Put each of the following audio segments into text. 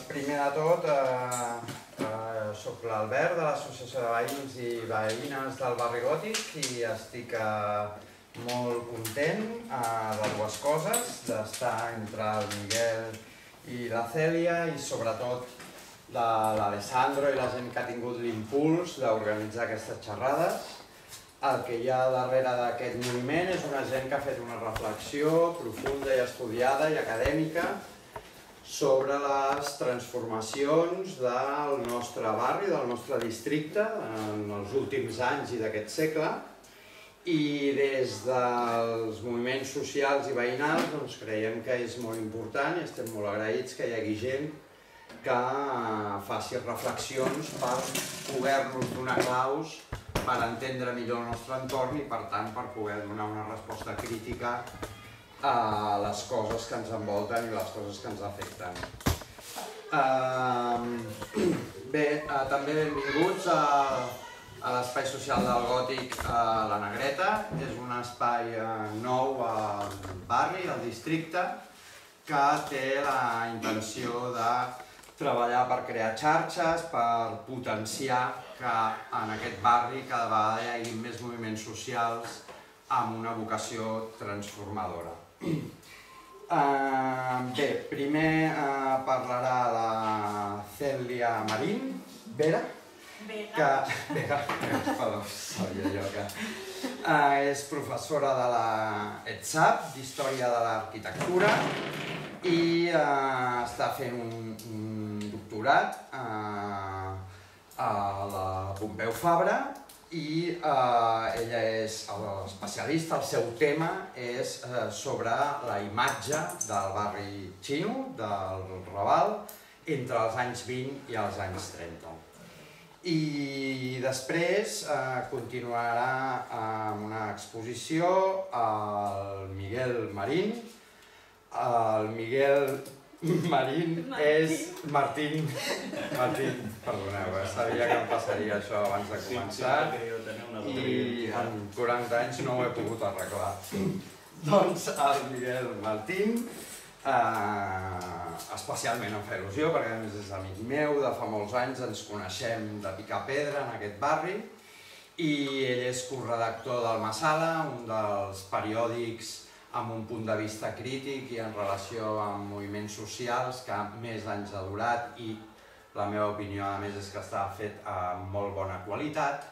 Primer de tot, soc l'Albert de l'Associació de Veïns i Veïnes del Barri Gòtic i estic molt content de dues coses, d'estar entre el Miguel i la Cèlia i sobretot de l'Alessandro i la gent que ha tingut l'impuls d'organitzar aquestes xerrades. El que hi ha darrere d'aquest moviment és una gent que ha fet una reflexió profunda i estudiada i acadèmica sobre les transformacions del nostre barri, del nostre districte, en els últims anys i d'aquest segle. I des dels moviments socials i veïnals creiem que és molt important i estem molt agraïts que hi hagi gent que faci reflexions per poder-nos donar claus per entendre millor el nostre entorn i, per tant, per poder donar una resposta crítica a les coses que ens envolten i les coses que ens afecten. Bé, també benvinguts a l'Espai Social del Gòtic a la Negreta. És un espai nou al barri, al districte, que té la intenció de treballar per crear xarxes, per potenciar que en aquest barri cada vegada hi hagi més moviments socials amb una vocació transformadora. Bé, primer parlarà la Cèlia Marín, Vera, que és professora de la ETSAP, d'Història de l'Arquitectura, i està fent un doctorat a la Pompeu Fabra i ella és especialista, el seu tema és sobre la imatge del barri xino, del Raval, entre els anys 20 i els anys 30. I després continuarà amb una exposició el Miguel Marín. El Miguel Marín és Martín, perdoneu, sabia que em passaria això abans de començar i en 40 anys no ho he pogut arreglar. Doncs el Miguel Martín especialment em fa il·lusió perquè a més és amic meu, de fa molts anys ens coneixem de picar pedra en aquest barri i ell és corredactor del Massala, un dels periòdics amb un punt de vista crític i en relació amb moviments socials que més anys ha durat i la meva opinió a més és que està fet amb molt bona qualitat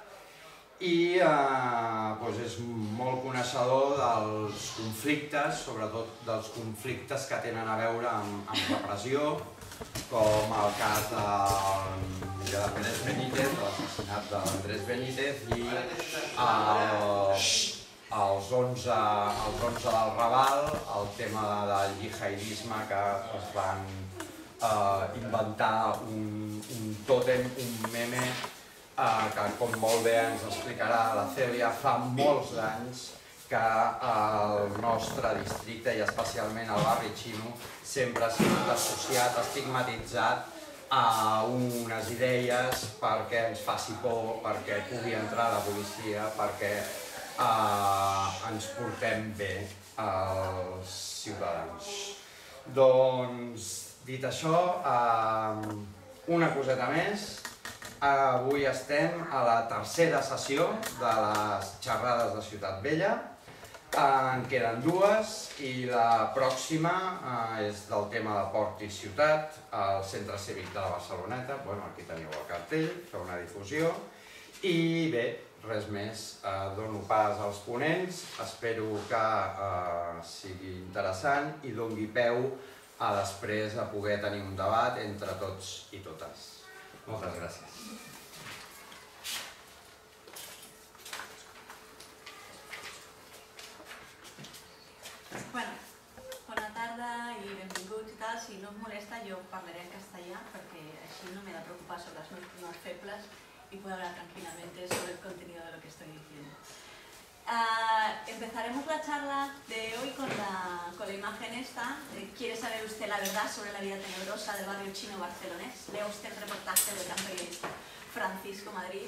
i és molt coneixedor dels conflictes, sobretot dels conflictes que tenen a veure amb repressió, com el cas de l'Andrés Benítez, l'assassinat de l'Andrés Benítez i els 11 del Raval, el tema del jihadisme que es van inventar un tòtem, un meme, que com molt bé ens explicarà la Cèlia, fa molts anys que el nostre districte i especialment el barri xino sempre ha sigut associat, estigmatitzat a unes idees perquè ens faci por, perquè pugui entrar la policia, perquè ens portem bé als ciutadans. Doncs, dit això, una coseta més. Avui estem a la tercera sessió de les xerrades de Ciutat Vella. En queden dues i la pròxima és del tema de Port i Ciutat, al Centre Cívic de la Barceloneta. Aquí teniu el cartell, fer una difusió. I bé, res més, dono pas als ponents, espero que sigui interessant i doni peu a després a poder tenir un debat entre tots i totes. Moltes gràcies. Bona tarda i benvinguts i tal. Si no us molesta, jo parlaré en castellà perquè així no m'he de preocupar sobre els meus puntos febles y puedo hablar tranquilamente sobre el contenido de lo que estoy diciendo. Empezaremos la charla de hoy con la imagen esta. ¿Quiere saber usted la verdad sobre la vida tenebrosa del barrio chino barcelonés? Lea usted el reportaje del gran periodista Francisco Madrid,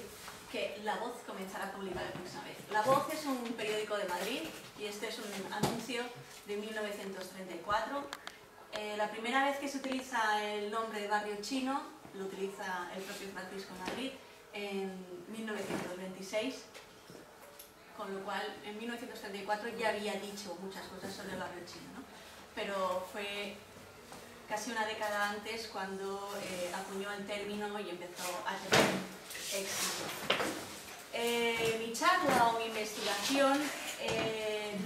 que La Voz comenzará a publicar la próxima vez. La Voz es un periódico de Madrid y este es un anuncio de 1934. La primera vez que se utiliza el nombre de barrio chino lo utiliza el propio Francisco Madrid en 1926. Con lo cual, en 1934 ya había dicho muchas cosas sobre el barrio chino, ¿no? Pero fue casi una década antes cuando acuñó el término y empezó a tener éxito. Mi charla o mi investigación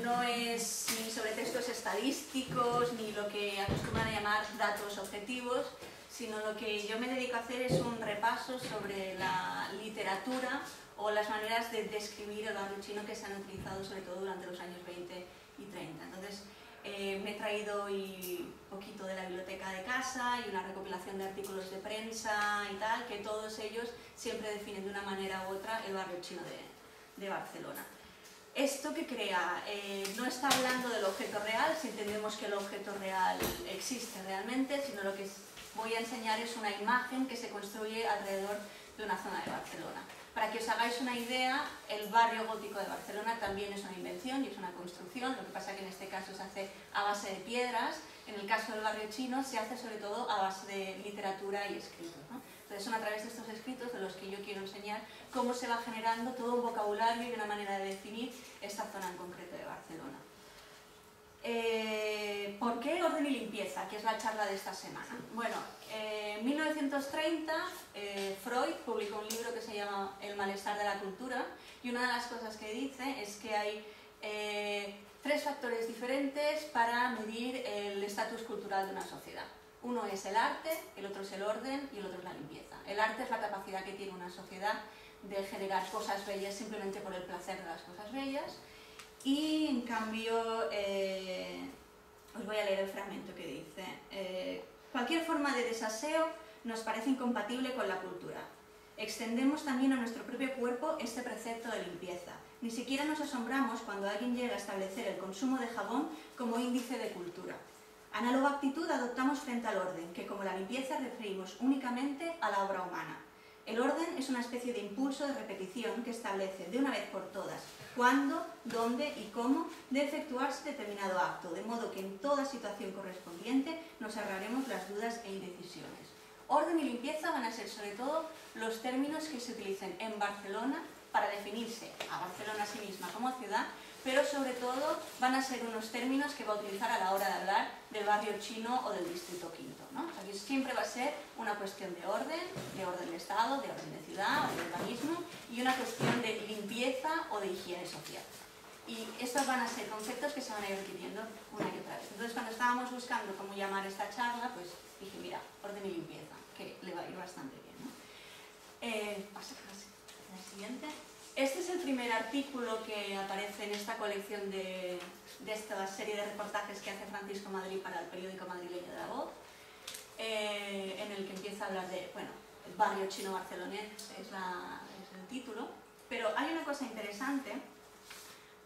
no es ni sobre textos estadísticos ni lo que acostumbran a llamar datos objetivos, sino lo que yo me dedico a hacer es un repaso sobre la literatura o las maneras de describir el barrio chino que se han utilizado sobre todo durante los años 20 y 30. Entonces, me he traído un poquito de la biblioteca de casa y una recopilación de artículos de prensa y tal, que todos ellos siempre definen de una manera u otra el barrio chino de Barcelona. Esto que crea no está hablando del objeto real, si entendemos que el objeto real existe realmente, sino lo que voy a enseñar es una imagen que se construye alrededor de una zona de Barcelona. Para que os hagáis una idea, el barrio gótico de Barcelona también es una invención y es una construcción, lo que pasa que en este caso se hace a base de piedras, en el caso del barrio chino se hace sobre todo a base de literatura y escritos, ¿no? Entonces son a través de estos escritos de los que yo quiero enseñar cómo se va generando todo un vocabulario y una manera de definir esta zona en concreto de Barcelona. ¿Por qué orden y limpieza? Que es la charla de esta semana. Bueno, en 1930 Freud publicó un libro que se llama El malestar de la cultura y una de las cosas que dice es que hay tres factores diferentes para medir el estatus cultural de una sociedad. Uno es el arte, el otro es el orden y el otro es la limpieza. El arte es la capacidad que tiene una sociedad de generar cosas bellas simplemente por el placer de las cosas bellas. Y en cambio, os voy a leer el fragmento que dice: cualquier forma de desaseo nos parece incompatible con la cultura. Extendemos también a nuestro propio cuerpo este precepto de limpieza. Ni siquiera nos asombramos cuando alguien llega a establecer el consumo de jabón como índice de cultura. Análoga actitud adoptamos frente al orden, que como la limpieza referimos únicamente a la obra humana. El orden es una especie de impulso de repetición que establece de una vez por todas cuándo, dónde y cómo debe efectuarse determinado acto, de modo que en toda situación correspondiente nos ahorraremos las dudas e indecisiones. Orden y limpieza van a ser sobre todo los términos que se utilicen en Barcelona para definirse a Barcelona a sí misma como ciudad, pero sobre todo van a ser unos términos que va a utilizar a la hora de hablar del barrio chino o del distrito quinto, ¿no? O sea, que siempre va a ser una cuestión de orden de Estado, de orden de ciudad o de urbanismo y una cuestión de limpieza o de higiene social. Y estos van a ser conceptos que se van a ir repitiendo una y otra vez. Entonces, cuando estábamos buscando cómo llamar esta charla, pues dije, mira, orden y limpieza, que le va a ir bastante bien, ¿no? Pasa a la siguiente. Este es el primer artículo que aparece en esta colección de esta serie de reportajes que hace Francisco Madrid para el periódico madrileño de La Voz, en el que empieza a hablar de, bueno, el barrio chino barcelonés es el título, pero hay una cosa interesante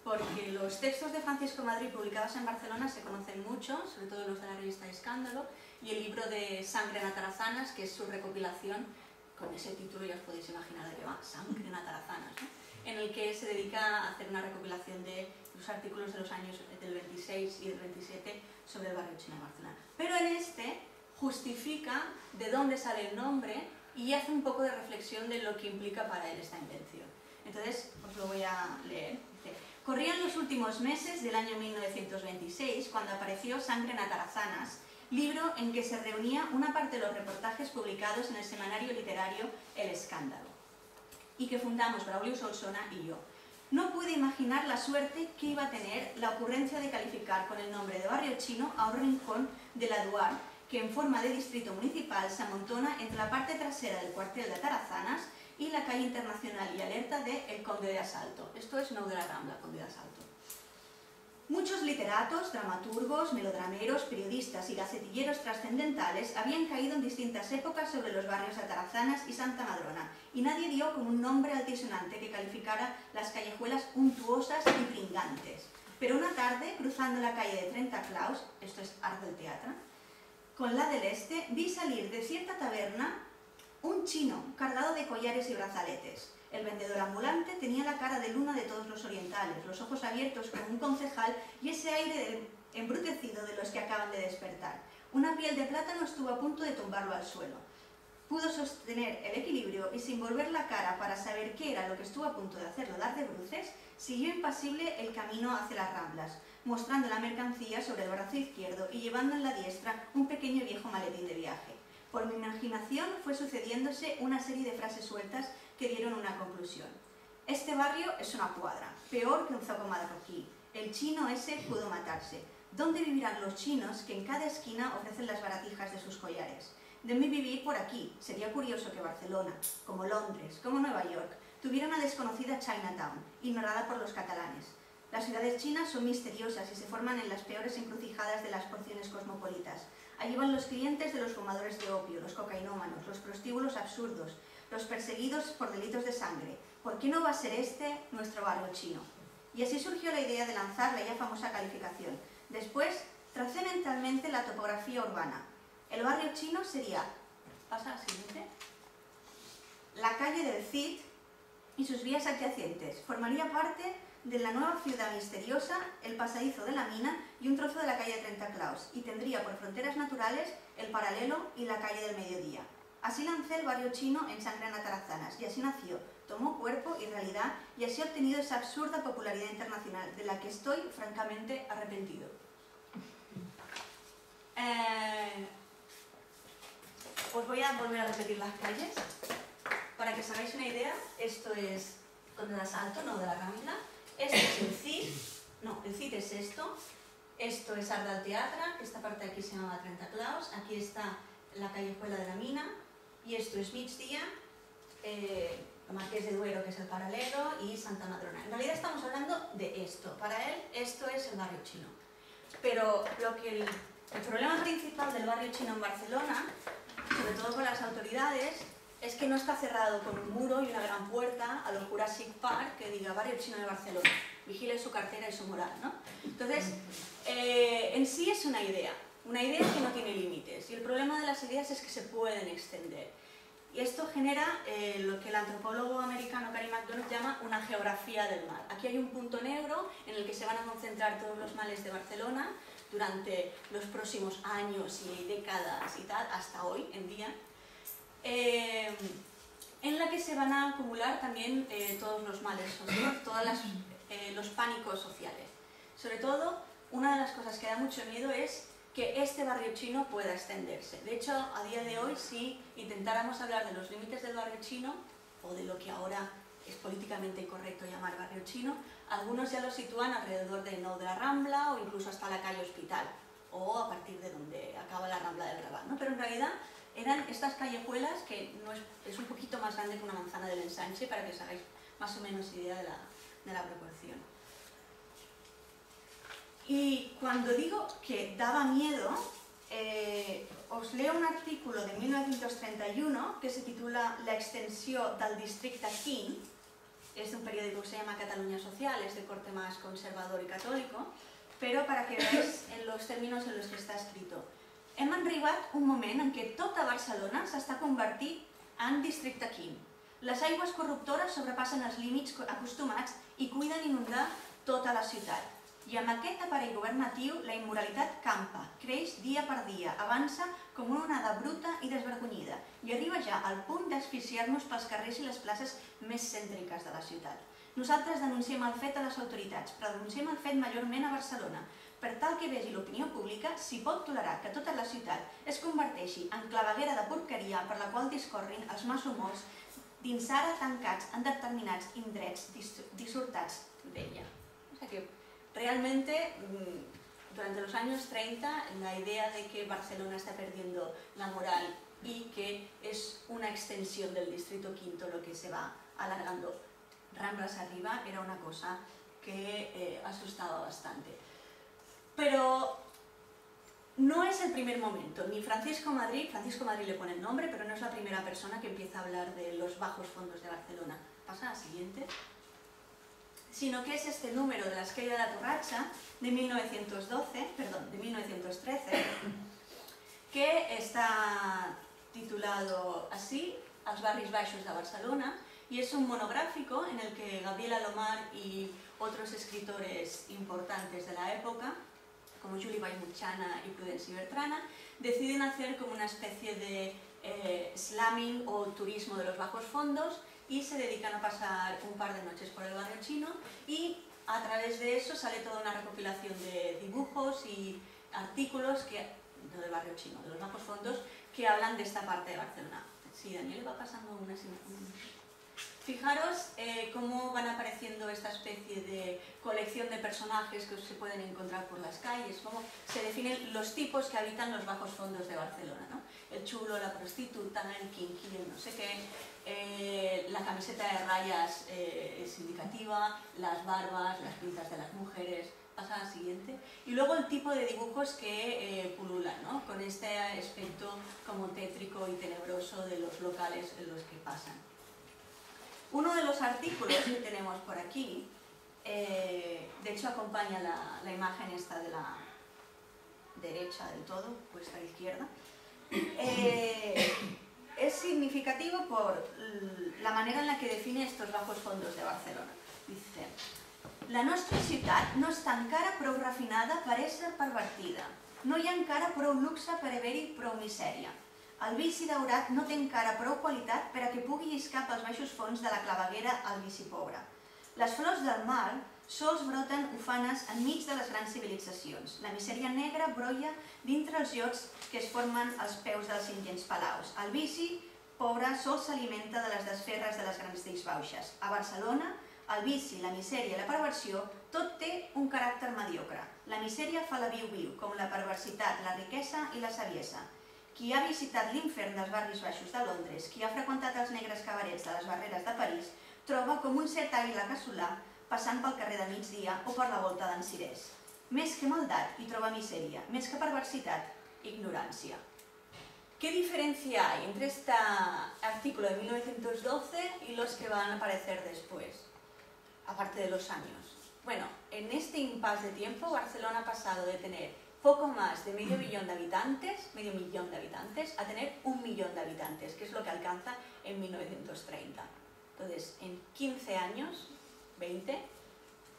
porque los textos de Francisco Madrid publicados en Barcelona se conocen mucho, sobre todo los de la revista Escándalo, y el libro de Sangre en Atarazanas, que es su recopilación. Con ese título ya os podéis imaginar de qué va, Sangre en Atarazanas, ¿no? En el que se dedica a hacer una recopilación de los artículos de los años del 26 y del 27 sobre el barrio chino de Barcelona. Pero en este justifica de dónde sale el nombre y hace un poco de reflexión de lo que implica para él esta invención. Entonces, os lo voy a leer. Dice: corrían los últimos meses del año 1926 cuando apareció Sangre en Atarazanas, libro en que se reunía una parte de los reportajes publicados en el semanario literario El Escándalo, y que fundamos Braulio Solsona y yo. No pude imaginar la suerte que iba a tener la ocurrencia de calificar con el nombre de barrio chino a un rincón de la Duarte que en forma de distrito municipal se amontona entre la parte trasera del cuartel de Atarazanas y la calle Internacional y Alerta de El Conde de Asalto. Esto es Nou de la Rambla, Conde de Asalto. 1. Muchos literatos, dramaturgos, melodrameros, periodistas y gacetilleros trascendentales habían caído en distintas épocas sobre los barrios de Atarazanas y Santa Madrona, y nadie dio con un nombre altisonante que calificara las callejuelas untuosas y pringantes. Pero una tarde, cruzando la calle de Trenta Claus, esto es Art del Teatre, con la del Este, vi salir de cierta taberna un chino cargado de collares y brazaletes. El vendedor ambulante tenía la cara de luna de todos los orientales, los ojos abiertos como un concejal y ese aire embrutecido de los que acaban de despertar. Una piel de plátano estuvo a punto de tumbarlo al suelo. Pudo sostener el equilibrio y sin volver la cara para saber qué era lo que estuvo a punto de hacerlo dar de bruces, siguió impasible el camino hacia las Ramblas, mostrando la mercancía sobre el brazo izquierdo y llevando en la diestra un pequeño viejo maletín de viaje. Por mi imaginación fue sucediéndose una serie de frases sueltas que dieron una conclusión. Este barrio es una cuadra, peor que un zoco marroquí. El chino ese pudo matarse. ¿Dónde vivirán los chinos que en cada esquina ofrecen las baratijas de sus collares? Deben vivir por aquí. Sería curioso que Barcelona, como Londres, como Nueva York, tuviera una desconocida Chinatown, ignorada por los catalanes. Las ciudades chinas son misteriosas y se forman en las peores encrucijadas de las porciones cosmopolitas. Allí van los clientes de los fumadores de opio, los cocainómanos, los prostíbulos absurdos, los perseguidos por delitos de sangre. ¿Por qué no va a ser este nuestro barrio chino? Y así surgió la idea de lanzar la ya famosa calificación. Después, tracé mentalmente la topografía urbana. El barrio chino sería, pasa al siguiente, la calle del Cid y sus vías adyacentes. Formaría parte de la nueva ciudad misteriosa, el pasadizo de la mina y un trozo de la calle Trenta Claus, y tendría por fronteras naturales el Paralelo y la calle del Mediodía. Así lancé el barrio chino en Sangre en Atarazanas, y así nació, tomó cuerpo y realidad, y así ha obtenido esa absurda popularidad internacional, de la que estoy francamente arrepentido. Os voy a volver a repetir las calles, para que os hagáis una idea. Esto es donde das Alto, no de la Rambla. Esto es el Cid, no, el Cid es esto es Art del Teatre, que esta parte de aquí se llama Trenta Claus, aquí está la callejuela de la mina, y esto es Migdia, Marqués de Duero, que es el Paralelo, y Santa Madrona. En realidad estamos hablando de esto, para él esto es el barrio chino. Pero el problema principal del barrio chino en Barcelona, sobre todo con las autoridades, es que no está cerrado con un muro y una gran puerta a los Jurassic Park que diga Barrio Chino de Barcelona, vigile su cartera y su moral, ¿no? Entonces, en sí es una idea que no tiene límites, y el problema de las ideas es que se pueden extender. Y esto genera lo que el antropólogo americano Gary McDonald llama una geografía del mal. Aquí hay un punto negro en el que se van a concentrar todos los males de Barcelona durante los próximos años y décadas y tal, hasta hoy en día. En la que se van a acumular también todos los males sociales, todos los pánicos sociales. Sobre todo, una de las cosas que da mucho miedo es que este barrio chino pueda extenderse. De hecho, a día de hoy, si intentáramos hablar de los límites del barrio chino, o de lo que ahora es políticamente incorrecto llamar barrio chino, algunos ya lo sitúan alrededor de la Rambla o incluso hasta la calle Hospital, o a partir de donde acaba la Rambla del Raval, ¿no? Pero en realidad eran estas callejuelas que es un poquito más grande que una manzana del ensanche, para que os hagáis más o menos idea de la proporción. Y cuando digo que daba miedo, os leo un artículo de 1931 que se titula La extensió del districte Quint. Es de un periódico que se llama Catalunya Social, es de corte más conservador y católico, pero para que veáis en los términos en los que está escrito. Hem arribat un moment en què tota Barcelona s'està convertint en districte Quint. Les aigües corruptores sobrepassen els límits acostumats i cuiden inundar tota la ciutat. I amb aquest aparell governatiu, la immoralitat campa, creix dia per dia, avança com una onada bruta i desvergonyida, i arriba ja al punt d'asfixiar-nos pels carrers i les places més cèntriques de la ciutat. Nosaltres denunciem el fet a les autoritats, però denunciem el fet majorment a Barcelona. Per tal que vegi l'opinió pública, s'hi pot tolerar que tota la ciutat es converteixi en claveguera de porqueria per la qual discorrin els massomors dins ara tancats en determinats indrets dissortats d'ella. O sea que realmente, durante los años 30, la idea de que Barcelona está perdiendo la moral y que es una extensión del distrito quinto lo que se va alargando Ramblas arriba era una cosa que asustaba bastante. Pero no es el primer momento, ni Francisco Madrid le pone el nombre, pero no es la primera persona que empieza a hablar de los bajos fondos de Barcelona. Pasa a la siguiente. Sino que es este número de la Esquella de la Torratxa de 1913, que está titulado así, Els barris baixos de Barcelona, y es un monográfico en el que Gabriel Alomar y otros escritores importantes de la época, como Juli Vallmutxana y Prudenci Bertrana, deciden hacer como una especie de slamming o turismo de los bajos fondos y se dedican a pasar un par de noches por el barrio chino, y a través de eso sale toda una recopilación de dibujos y artículos no del barrio chino, de los bajos fondos, que hablan de esta parte de Barcelona. Sí, Daniel va pasando unas imágenes. Fijaros cómo van apareciendo esta especie de colección de personajes que se pueden encontrar por las calles, cómo se definen los tipos que habitan los bajos fondos de Barcelona, ¿no? El chulo, la prostituta, el kinky, el no sé qué, la camiseta de rayas es indicativa, las barbas, las pintas de las mujeres. Pasa a la siguiente. Y luego el tipo de dibujos que pululan, ¿no? Con este aspecto como tétrico y tenebroso de los locales en los que pasan. Uno de los artículos que tenemos por aquí, de hecho acompaña la imagen esta de la derecha del todo, puesta a la izquierda, es significativo por la manera en la que define estos bajos fondos de Barcelona. Dice: la nostra ciutat no està encara prou refinada per ésser pervertida. No hi ha encara prou luxe per haver-hi prou misèria. El vici daurat no té encara prou qualitat per a que pugui lliscar pels baixos fons de la claveguera al vici pobre. Les flors del mal sols broten ufanes enmig de les grans civilitzacions. La misèria negra brolla dintre els llocs que es formen als peus dels ingents palaus. El vici pobre sols s'alimenta de les desferres de les grans disbauxes. A Barcelona, el vici, la misèria i la perversió, tot té un caràcter mediocre. La misèria fa la viu-viu, com la perversitat, la riquesa i la saviesa. Qui ha visitat l'infern dels barris baixos de Londres, qui ha freqüentat els negres cabarets de les barreres de París, troba com un cert àguila casolà passant pel carrer de migdia o per la volta d'en Cirés. Més que maldat hi troba misèria, més que perversitat, ignorància. ¿Qué diferencia hay entre este artículo de 1912 y los que van a aparecer después? Aparte de los años. Bueno, en este impasse de tiempo, Barcelona ha pasado de tener poco más de medio millón de habitantes, a tener 1 millón de habitantes, que es lo que alcanza en 1930. Entonces, en 15 años, 20,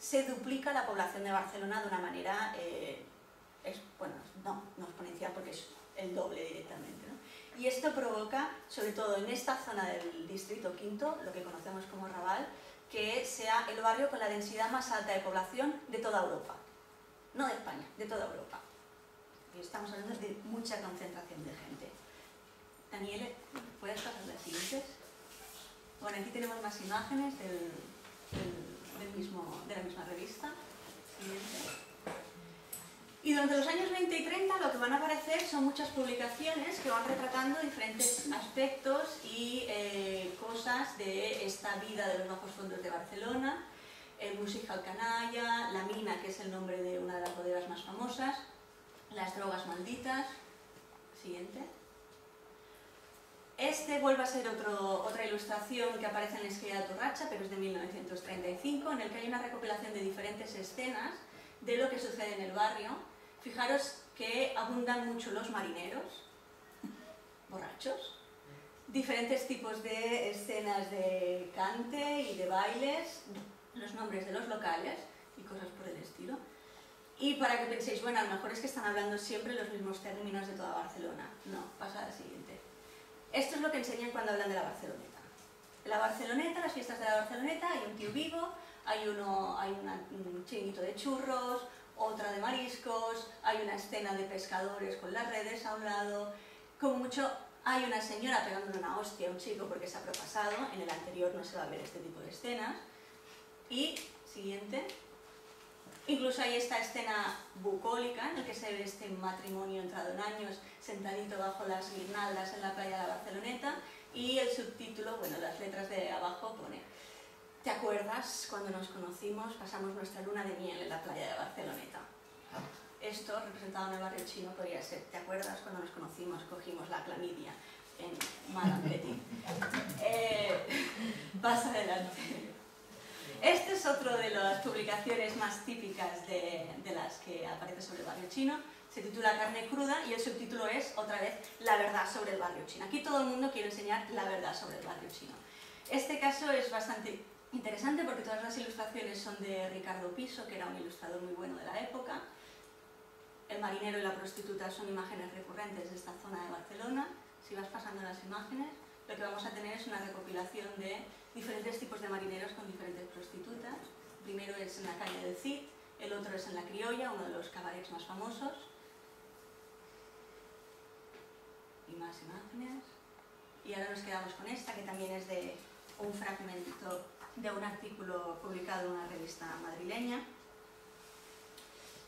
se duplica la población de Barcelona de una manera, no exponencial, porque es el doble directamente, ¿no? Y esto provoca, sobre todo en esta zona del distrito quinto, lo que conocemos como Raval, que sea el barrio con la densidad más alta de población de toda Europa. No de España, de toda Europa. Y estamos hablando de mucha concentración de gente. Daniel, ¿puedes pasar las siguientes? Bueno, aquí tenemos más imágenes de la misma revista. Siguiente. Y durante los años 20 y 30 lo que van a aparecer son muchas publicaciones que van retratando diferentes aspectos y cosas de esta vida de los bajos fondos de Barcelona, el musical canalla, la mina, que es el nombre de una de las bodegas más famosas, las drogas malditas. Siguiente. Este vuelve a ser otra ilustración que aparece en la Esquella de Torratxa, pero es de 1935, en el que hay una recopilación de diferentes escenas de lo que sucede en el barrio. Fijaros que abundan mucho los marineros, borrachos, diferentes tipos de escenas de cante y de bailes, los nombres de los locales y cosas por el estilo. Y para que penséis, bueno, a lo mejor es que están hablando siempre los mismos términos de toda Barcelona. No, pasa a la siguiente. Esto es lo que enseñan cuando hablan de la Barceloneta. La Barceloneta, las fiestas de la Barceloneta, hay un tío vivo, hay un chiringuito de churros, otra de mariscos, hay una escena de pescadores con las redes a un lado, como mucho hay una señora pegándole una hostia a un chico porque se ha propasado, en el anterior no se va a ver este tipo de escenas. Y, siguiente, incluso hay esta escena bucólica en la que se ve este matrimonio entrado en años sentadito bajo las guirnaldas en la playa de la Barceloneta, y el subtítulo, bueno, las letras de abajo pone: ¿te acuerdas cuando nos conocimos? Pasamos nuestra luna de miel en la playa de Barceloneta. esto representado en el barrio chino podría ser, ¿te acuerdas cuando nos conocimos, cogimos la clamidia en Madame Petit? Pasa adelante. Este es otro de las publicaciones más típicas de las que aparece sobre el barrio chino. Se titula Carne cruda y el subtítulo es, otra vez, La verdad sobre el barrio chino. Aquí todo el mundo quiere enseñar la verdad sobre el barrio chino. Este caso es bastante interesante porque todas las ilustraciones son de Ricardo Piso, que era un ilustrador muy bueno de la época. El marinero y la prostituta son imágenes recurrentes de esta zona de Barcelona. Si vas pasando las imágenes, lo que vamos a tener es una recopilación de diferentes tipos de marineros con diferentes prostitutas. El primero es en la calle del Cid, el otro es en la Criolla, uno de los cabarets más famosos. Y más imágenes. Y ahora nos quedamos con esta, que también es de un fragmento de un artículo publicado en una revista madrileña.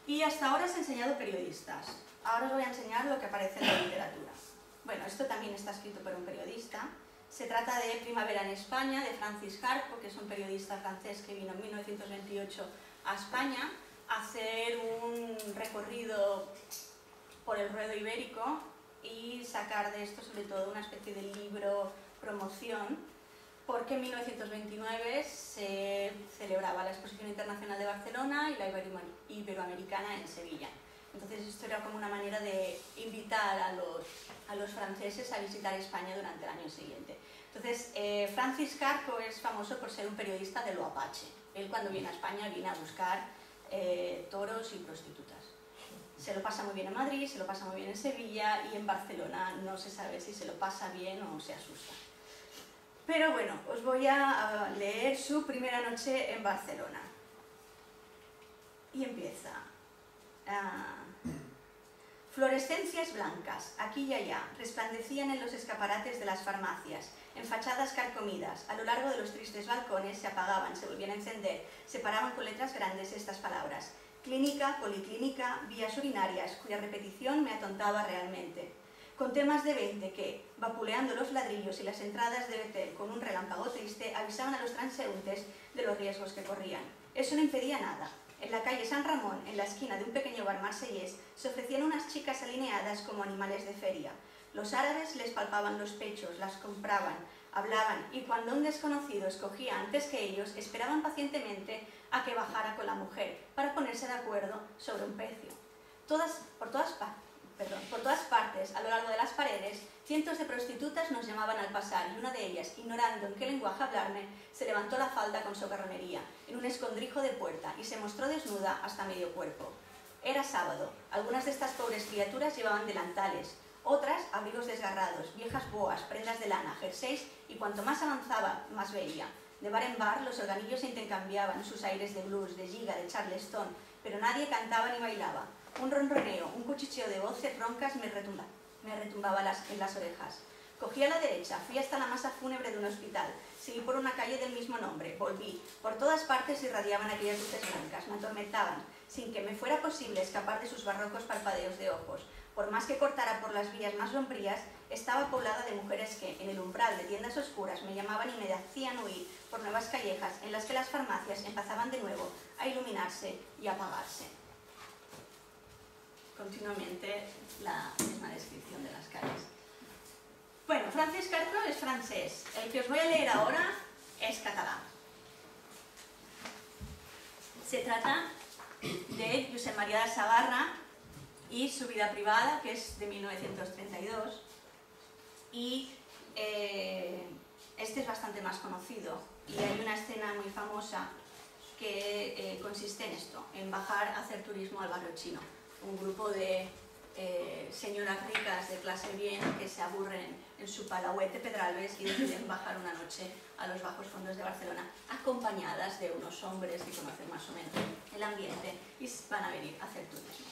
Y hasta ahora os he enseñado periodistas. Ahora os voy a enseñar lo que aparece en la literatura. Bueno, esto también está escrito por un periodista. Se trata de Primavera en España, de Francis Carco, que es un periodista francés que vino en 1928 a España a hacer un recorrido por el ruedo ibérico y sacar de esto sobre todo una especie de libro promoción, porque en 1929 se celebraba la Exposición Internacional de Barcelona y la Iberoamericana en Sevilla. Entonces esto era como una manera de invitar a los franceses a visitar España durante el año siguiente. Entonces Francis Carco es famoso por ser un periodista de lo apache. Él cuando viene a España viene a buscar toros y prostitutas. Se lo pasa muy bien en Madrid, se lo pasa muy bien en Sevilla y en Barcelona no se sabe si se lo pasa bien o se asusta. Pero bueno, os voy a leer su primera noche en Barcelona. Y empieza. Fluorescencias blancas, aquí y allá, resplandecían en los escaparates de las farmacias, en fachadas carcomidas. A lo largo de los tristes balcones se apagaban, se volvían a encender, se paraban con letras grandes estas palabras: clínica, policlínica, vías urinarias, cuya repetición me atontaba realmente. Conté más de 20 que, vapuleando los ladrillos y las entradas de Betel con un relámpago triste, avisaban a los transeúntes de los riesgos que corrían. Eso no impedía nada. En la calle San Ramón, en la esquina de un pequeño bar marsellés, se ofrecían unas chicas alineadas como animales de feria. Los árabes les palpaban los pechos, las compraban, hablaban, y cuando un desconocido escogía antes que ellos, esperaban pacientemente a que bajara con la mujer para ponerse de acuerdo sobre un precio. Por todas partes, a lo largo de las paredes, cientos de prostitutas nos llamaban al pasar y una de ellas, ignorando en qué lenguaje hablarme, se levantó la falda con socarronería en un escondrijo de puerta y se mostró desnuda hasta medio cuerpo. Era sábado. Algunas de estas pobres criaturas llevaban delantales, otras abrigos desgarrados, viejas boas, prendas de lana, jerseys y cuanto más avanzaba, más veía. De bar en bar los organillos se intercambiaban sus aires de blues, de giga, de charleston, pero nadie cantaba ni bailaba. Un ronroneo, un cuchicheo de voces roncas me retumbaba en las orejas. Cogí a la derecha, fui hasta la masa fúnebre de un hospital, seguí por una calle del mismo nombre, volví. Por todas partes irradiaban aquellas luces blancas, me atormentaban, sin que me fuera posible escapar de sus barrocos parpadeos de ojos. Por más que cortara por las vías más sombrías, estaba poblada de mujeres que, en el umbral de tiendas oscuras, me llamaban y me hacían huir por nuevas callejas en las que las farmacias empezaban de nuevo a iluminarse y apagarse. Continuamente la misma descripción de las calles. Bueno, Francis Carco es francés. El que os voy a leer ahora es catalán. Se trata de Josep María de Sagarra y su vida privada, que es de 1932. Y este es bastante más conocido. Y hay una escena muy famosa que consiste en esto, en bajar a hacer turismo al barrio chino. Un grupo de señoras ricas de clase bien que se aburren en su palauete Pedralbes y deciden bajar una noche a los bajos fondos de Barcelona, acompañadas de unos hombres que conocen más o menos el ambiente y van a venir a hacer turismo.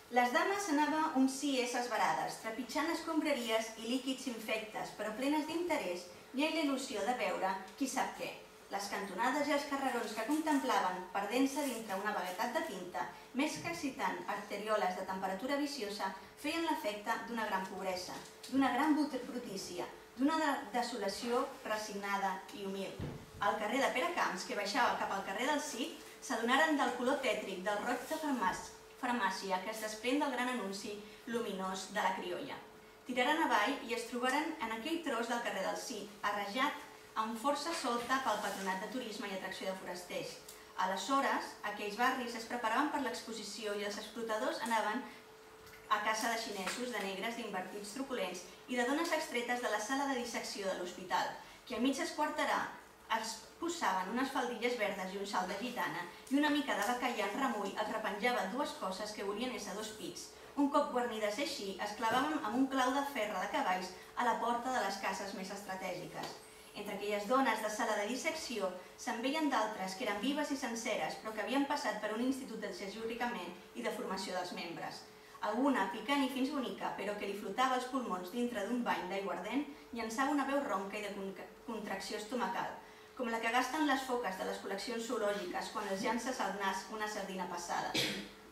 Les dames anava un sí esbarades, trepitjant escombraries i líquids infectes, però plenes d'interès i amb la il·lusió de veure qui sap què. Les cantonades i els carrerons que contemplaven, perdent-se dintre una vaguetat de tinta, més que excitant arterioles de temperatura viciosa, feien l'efecte d'una gran pobresa, d'una gran brutícia, d'una desolació resignada i humil. Al carrer de Peracamps, que baixava cap al carrer del Cid, s'adonaren del color tètric del roig de farmàcia que es desprèn del gran anunci luminós de la criolla. Tiraren avall i es trobaren en aquell tros del carrer del Cid, arrejat amb força solta pel Patronat de Turisme i Atracció de Forasters. Aleshores, aquells barris es preparaven per l'exposició i els explotadors anaven a casa de xinesos, de negres, d'invertits truculents i de dones extretes de la sala de dissecció de l'hospital, que a mig esquarterar es posaven unes faldilles verdes i un salt de gitana i una mica de bacallà en remull els repenjava dues coses que volien ésser dos pits. Un cop guarnides així, es clavaven amb un clau de ferro de cavalls a la porta de les cases més estratègiques. Entre aquelles dones de sala de dissecció se'n veien d'altres que eren vives i senceres però que havien passat per un institut d'enjuricament i de formació dels membres. Alguna, picant i fins bonica, però que li flotava els pulmons dintre d'un bany d'aiguardent, llançava una veu ronca i de contracció estomacal, com la que gasten les foques de les col·leccions zoològiques quan els llances al nas una sardina passada.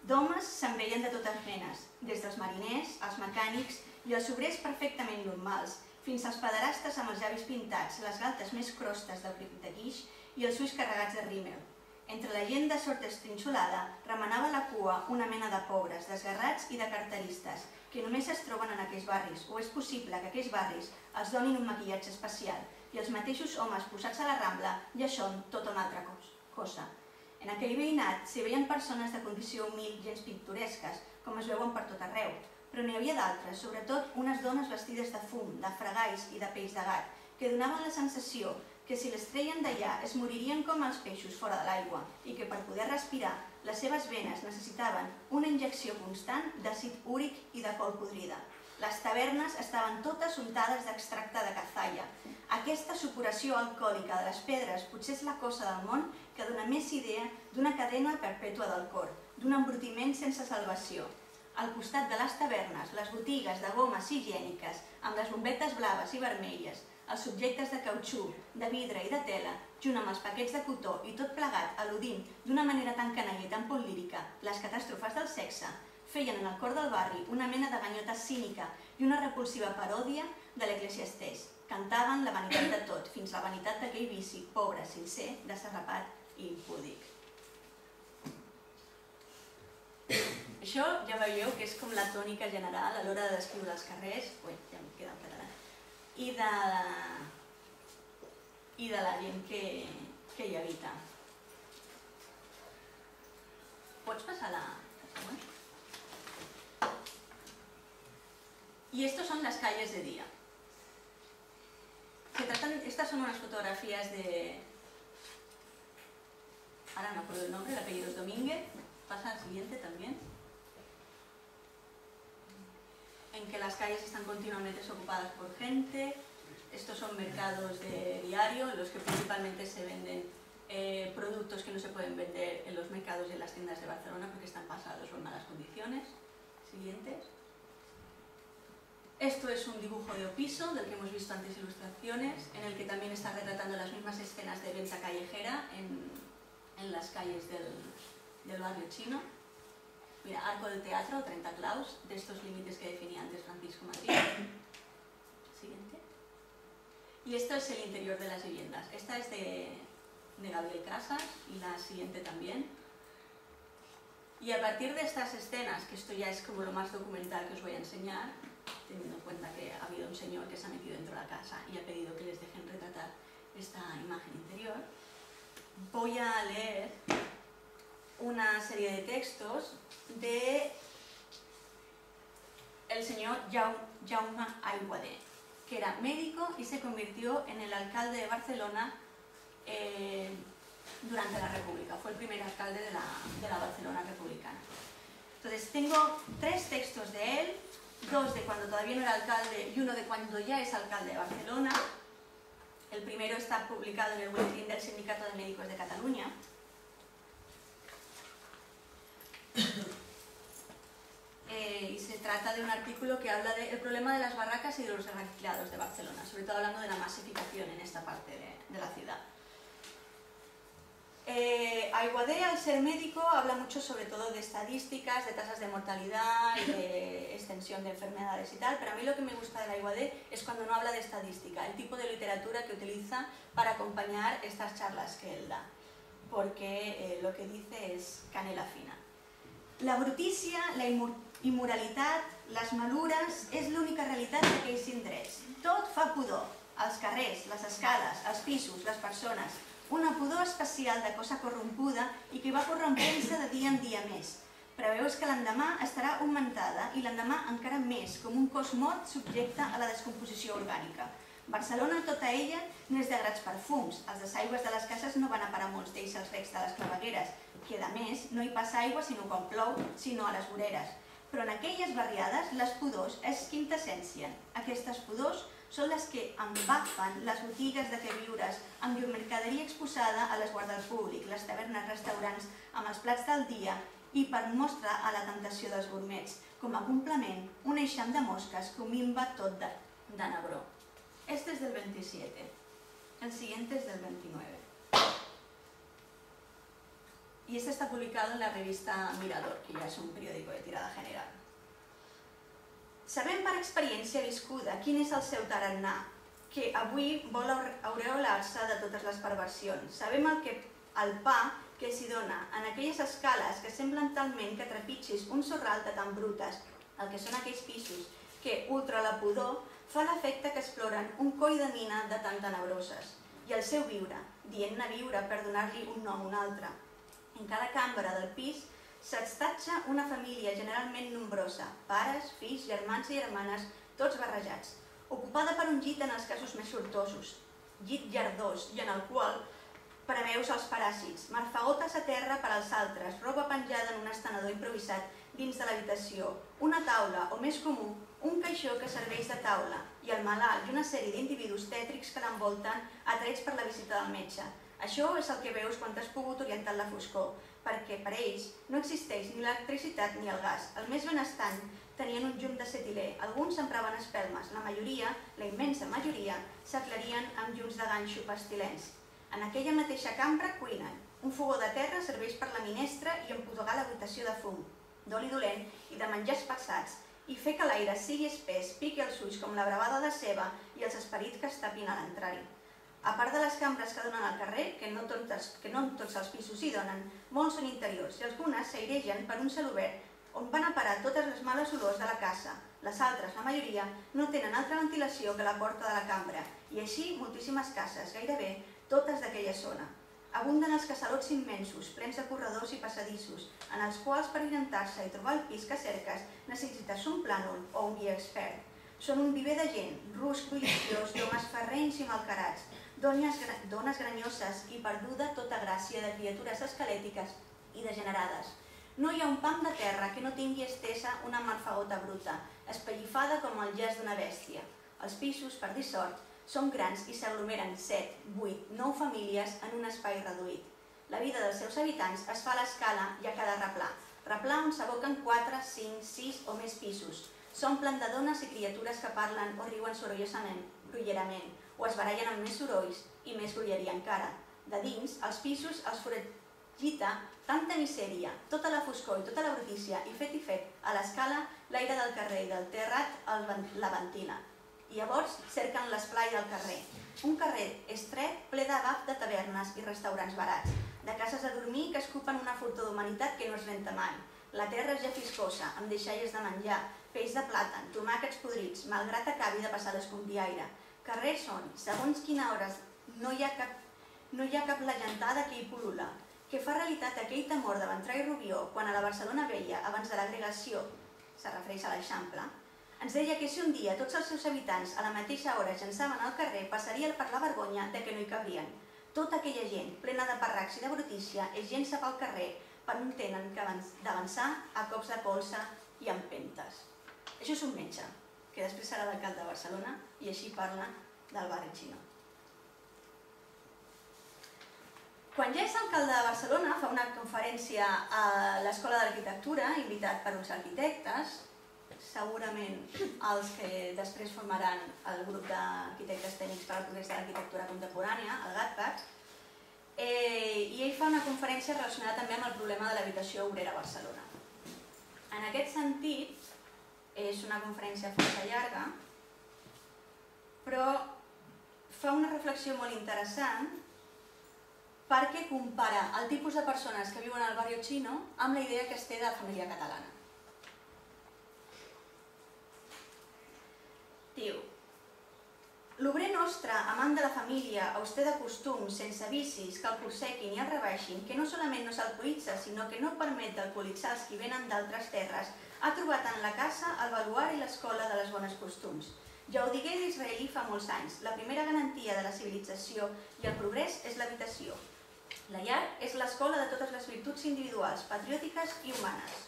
D'homes se'n veien de totes menes, des dels mariners, els mecànics i els obrers perfectament normals, fins als pederastes amb els llavis pintats, les galtes més crostes de guix i els ulls carregats de rímel. Entre la gent de sort estrinxolada remenava la cua una mena de pobres, desgarrats i de carteristes, que només es troben en aquells barris, o és possible que aquells barris els donin un maquillatge especial, i els mateixos homes posats a la Rambla ja són tota una altra cosa. En aquell veïnat s'hi veien persones de condició humil gens pintoresques, com es veuen per tot arreu, però n'hi havia d'altres, sobretot unes dones vestides de fum, de fregalls i de peix de gat, que donaven la sensació que si les treien d'allà es moririen com els peixos fora de l'aigua i que per poder respirar les seves venes necessitaven una injecció constant d'àcid úric i de col podrida. Les tavernes estaven totes untades d'extracte de cazalla. Aquesta supuració alcohòlica de les pedres potser és la cosa del món que dona més idea d'una cadena perpètua del cor, d'un embrutiment sense salvació. Al costat de les tavernes, les botigues de gomes higièniques, amb les bombetes blaves i vermelles, els subjectes de cautxú, de vidre i de tela, junt amb els paquets de cotó i tot plegat al·ludint d'una manera tan canalla i tan poc lírica les catàstrofes del sexe, feien en el cor del barri una mena de ganyota cínica i una repulsiva paròdia de l'eclesiastès. Cantaven la vanitat de tot, fins la vanitat d'aquell vici, pobre, sincer, desarrapat i impúdic. Això ja veieu que és com la tònica general a l'hora de descriure els carrers, ja em queda en català, i de la gent que hi habita. Pots passar la següent? Y estos son las calles de día. Estas son unas fotografías de... Ahora no acuerdo el nombre, el apellido es Domínguez. Pasa al siguiente también. En que las calles están continuamente ocupadas por gente. Estos son mercados de diario, en los que principalmente se venden productos que no se pueden vender en los mercados y en las tiendas de Barcelona porque están pasados o en malas condiciones. Siguientes. Esto es un dibujo de Opiso, del que hemos visto antes ilustraciones, en el que también está retratando las mismas escenas de venta callejera en las calles del barrio chino. Mira, Arco del Teatro, 30 claus, de estos límites que definía antes Francisco Madrid. Siguiente. Y esto es el interior de las viviendas. Esta es de Gabriel Casas y la siguiente también. Y a partir de estas escenas, que esto ya es como lo más documental que os voy a enseñar, teniendo en cuenta que ha habido un señor que se ha metido dentro de la casa y ha pedido que les dejen retratar esta imagen interior, voy a leer una serie de textos de el señor Jaume Aiguader, que era médico y se convirtió en el alcalde de Barcelona durante la República. Fue el primer alcalde de la Barcelona republicana. Entonces tengo 3 textos de él, 2 de cuando todavía no era alcalde y 1 de cuando ya es alcalde de Barcelona. El primero está publicado en el boletín del Sindicato de Médicos de Cataluña. Y se trata de un artículo que habla del problema de las barracas y de los reciclados de Barcelona, sobre todo hablando de la masificación en esta parte de la ciudad. Aiguade, al ser médico, habla mucho sobre todo de estadísticas, de tasas de mortalidad y de extensión de enfermedades y tal, pero a mí lo que me gusta del Aiguade es cuando no habla de estadística, el tipo de literatura que utiliza para acompañar estas charlas que él da, porque lo que dice es canela fina. La brutícia, la immoralitat, les malures, és l'única realitat d'aquells indrets. Tot fa pudor, els carrers, les escales, els pisos, les persones, una pudor especial de cosa corrompuda i que va corrompent-se de dia en dia més. Preveus que l'endemà estarà augmentada i l'endemà encara més, com un cos mort subjecte a la descomposició orgànica. Barcelona, tota ella, n'és de grats perfums. Els desaigües de les cases no van a parar molts d'ells als recs de les clavegueres, que a més no hi passa aigua sinó quan plou, sinó a les voreres. Però en aquelles barriades les pudors es quintessencien. Aquestes pudors són les que embafen les botigues de queviures amb llur mercaderia exposada a l'esguard del públic, les tavernes, restaurants, amb els plats del dia i per mostra a la tentació dels gourmets. Com a complement, un eixam de mosques que ho minva tot de negró. Este es del 27, el siguiente es del 29. Y este está publicado en la revista Mirador, que ya es un periódico de tirada general. Sabem per experiència viscuda quin és el seu tarannà, que avui vol aureolar-se de totes les perversions. Sabem el pa que s'hi dona en aquelles escales que semblen talment que trepitgis un sorral de tan brutes, el que són aquells pisos que, ultra la pudor, fa l'efecte que exploren un coll de mina de tan tenebroses. I el seu viure, dient-ne viure per donar-li un nom a un altre. En cada cambra del pis s'estatja una família generalment nombrosa, pares, fills, germans i germanes, tots barrejats, ocupada per un llit en els casos més sortosos, llit llardós i en el qual preveus els paràsits, marfagotes a terra per als altres, roba penjada en un estenedor improvisat dins de l'habitació, una taula o, més comú, un caixó que serveix de taula i el malalt i una sèrie d'individus tètrics que l'envolten atrets per la visita del metge. Això és el que veus quan t'has pogut orientar en la foscor, perquè per ells no existeix ni l'electricitat ni el gas. El més benestant tenien un llum d'acetilè, alguns empraven espelmes, la majoria, la immensa majoria, s'aclarien amb llums de ganxo pestilents. En aquella mateixa cambra cuinen. Un fogó de terra serveix per la minestra i empudogar l'habitació de fum, d'oli dolent i de menjars passats, i fer que l'aire sigui espès, piqui els ulls com la bravada de ceba i els esperits que es tapin a l'entrari. A part de les cambres que donen al carrer, que no en tots els pisos hi donen, molts són interiors i algunes s'airegen per un celobert on van a parar totes les males olors de la casa. Les altres, la majoria, no tenen altra ventilació que la porta de la cambra i així moltíssimes cases, gairebé totes d'aquella zona. Abunden els casalots immensos, plens de corredors i passadissos, en els quals per orientar-se i trobar el pis que cerques necessites un plànol o un guia expert. Són un viver de gent, rusc, bulliciós, d'homes ferrenys i malcarats, dones granyoses i perduda tota gràcia de criatures esquelètiques i degenerades. No hi ha un pam de terra que no tingui estesa una marfagota bruta, espellifada com el llaç d'una bèstia. Els pisos, per dir sort, són grans i s'aglomeren 7, 8, 9 famílies en un espai reduït. La vida dels seus habitants es fa a l'escala i a cada replà on s'aboquen 4, 5, 6 o més pisos. S'omplen de dones i criatures que parlen o riuen sorollosament, grollerament, o es barallen amb més sorolls i més grolleria encara. De dins, als pisos els foragita tanta misèria, tota la foscor i tota la brutícia, i fet, a l'escala, l'aire del carrer i del terrat la ventila. I llavors cerquen l'esplai del carrer. Un carrer estret ple d'abaf de tavernes i restaurants barats, de cases de dormir que escupen una furta d'humanitat que no es renta mai. La terra és ja fiscosa, amb deixalles de menjar, peix de plàtan, tomàquets podrits, malgrat acabi de passar l'escompiaire. Carrers on, segons quina hora, no hi ha cap legentada que hi pul·lula, que fa realitat aquell temor de Ventrall i Rubió quan a la Barcelona Vella, abans de l'agregació, se refereix a l'Eixample, ens deia que si un dia tots els seus habitants a la mateixa hora llançaven al carrer passaria per la vergonya de que no hi cabrien. Tota aquella gent, plena de parracs i de brutícia, es llença pel carrer per no tenen d'avançar a cops de colze i empentes. Això és un metge, que després serà l'alcalde de Barcelona i així parla del barri xino. Quan ja és alcalde de Barcelona fa una conferència a l'Escola d'Arquitectura, invitat per uns arquitectes, segurament els que després formaran el grup d'arquitectes tècnics per al progrés de l'arquitectura contemporània, el GATPAC, I ell fa una conferència relacionada també amb el problema de l'habitació obrera a Barcelona. En aquest sentit, és una conferència força llarga, però fa una reflexió molt interessant perquè compara el tipus de persones que viuen al barri xino amb la idea que es té de família catalana. Diu: l'obrer nostre, amant de la família, auster de costums, sense vicis, que el forsequin i el rebaixin, que no solament no s'alcoholitza, sinó que no permet d'alcoholitzar els qui venen d'altres terres, ha trobat en la casa el baluart i l'escola de les bones costums. Ja ho digué d'israelí fa molts anys, la primera garantia de la civilització i el progrés és l'habitació. La llar és l'escola de totes les virtuts individuals, patriòtiques i humanes.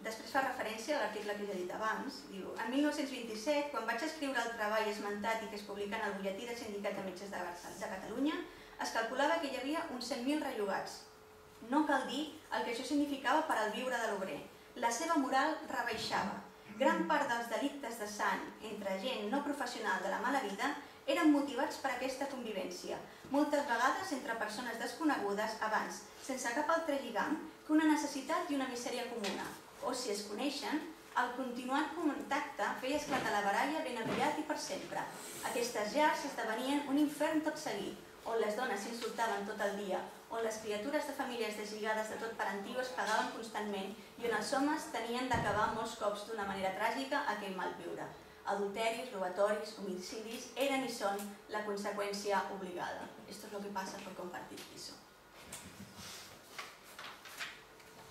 Després fa referència a l'article que ja he dit abans. Diu: en 1927, quan vaig escriure el treball esmentat i que es publica en el butlletí del Sindicat de Metges de Catalunya, es calculava que hi havia uns 100.000 rellogats. No cal dir el que això significava per al viure de l'obrer. La seva moral rebaixava. Gran part dels delictes de sang entre gent no professional de la mala vida eren motivats per aquesta convivència, moltes vegades entre persones desconegudes abans, sense cap altre lligam que una necessitat i una misèria comuna. O si es coneixen, el continuant contacte feia esclatar la baralla ben aviat i per sempre. Aquestes llars esdevenien un infern tot seguit, on les dones s'insultaven tot el dia, on les criatures de famílies deslligades de tot parentiu es pagaven constantment i on els homes tenien d'acabar molts cops d'una manera tràgica aquell malviure. Adulteris, robatoris, homicidis eren i són la conseqüència obligada. Esto es lo que pasa por compartir piso.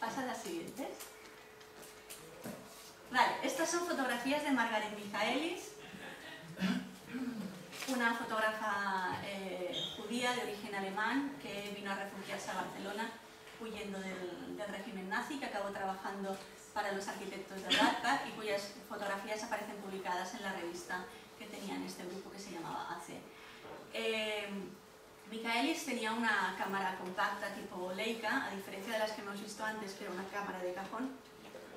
Pasa a las siguientes. Vale, estas son fotografías de Margaret Michaelis, una fotógrafa judía de origen alemán que vino a refugiarse a Barcelona huyendo del régimen nazi, que acabó trabajando para los arquitectos de Radka y cuyas fotografías aparecen publicadas en la revista que tenían este grupo que se llamaba AC. Michaelis tenía una cámara compacta tipo Leica, a diferencia de las que hemos visto antes, que era una cámara de cajón,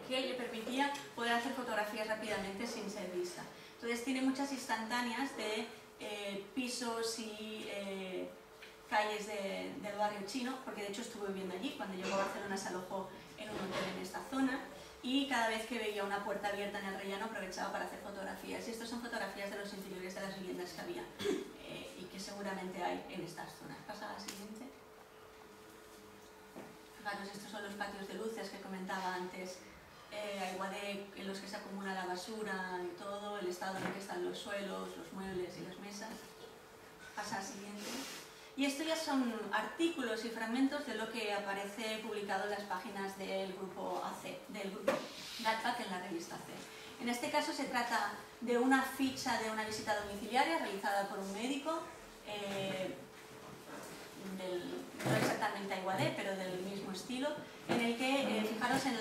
que le permitía poder hacer fotografías rápidamente sin ser vista. Entonces tiene muchas instantáneas de pisos y calles del barrio chino, porque de hecho estuve viviendo allí. Cuando llegó a Barcelona se alojó en un hotel en esta zona y cada vez que veía una puerta abierta en el rellano aprovechaba para hacer fotografías. Y estas son fotografías de los interiores de las viviendas que había y que seguramente hay en estas zonas. Pasa a la siguiente. Fijaros, estos son los patios de luces que comentaba antes. Aiguadé, en los que se acumula la basura y todo, el estado en el que están los suelos, los muebles y las mesas. Pasa al siguiente. Y esto ya son artículos y fragmentos de lo que aparece publicado en las páginas del grupo AC, del grupo Gatback en la revista AC. En este caso se trata de una ficha de una visita domiciliaria realizada por un médico, no exactamente Aiguadé, pero del mismo estilo, en el que, fijaros en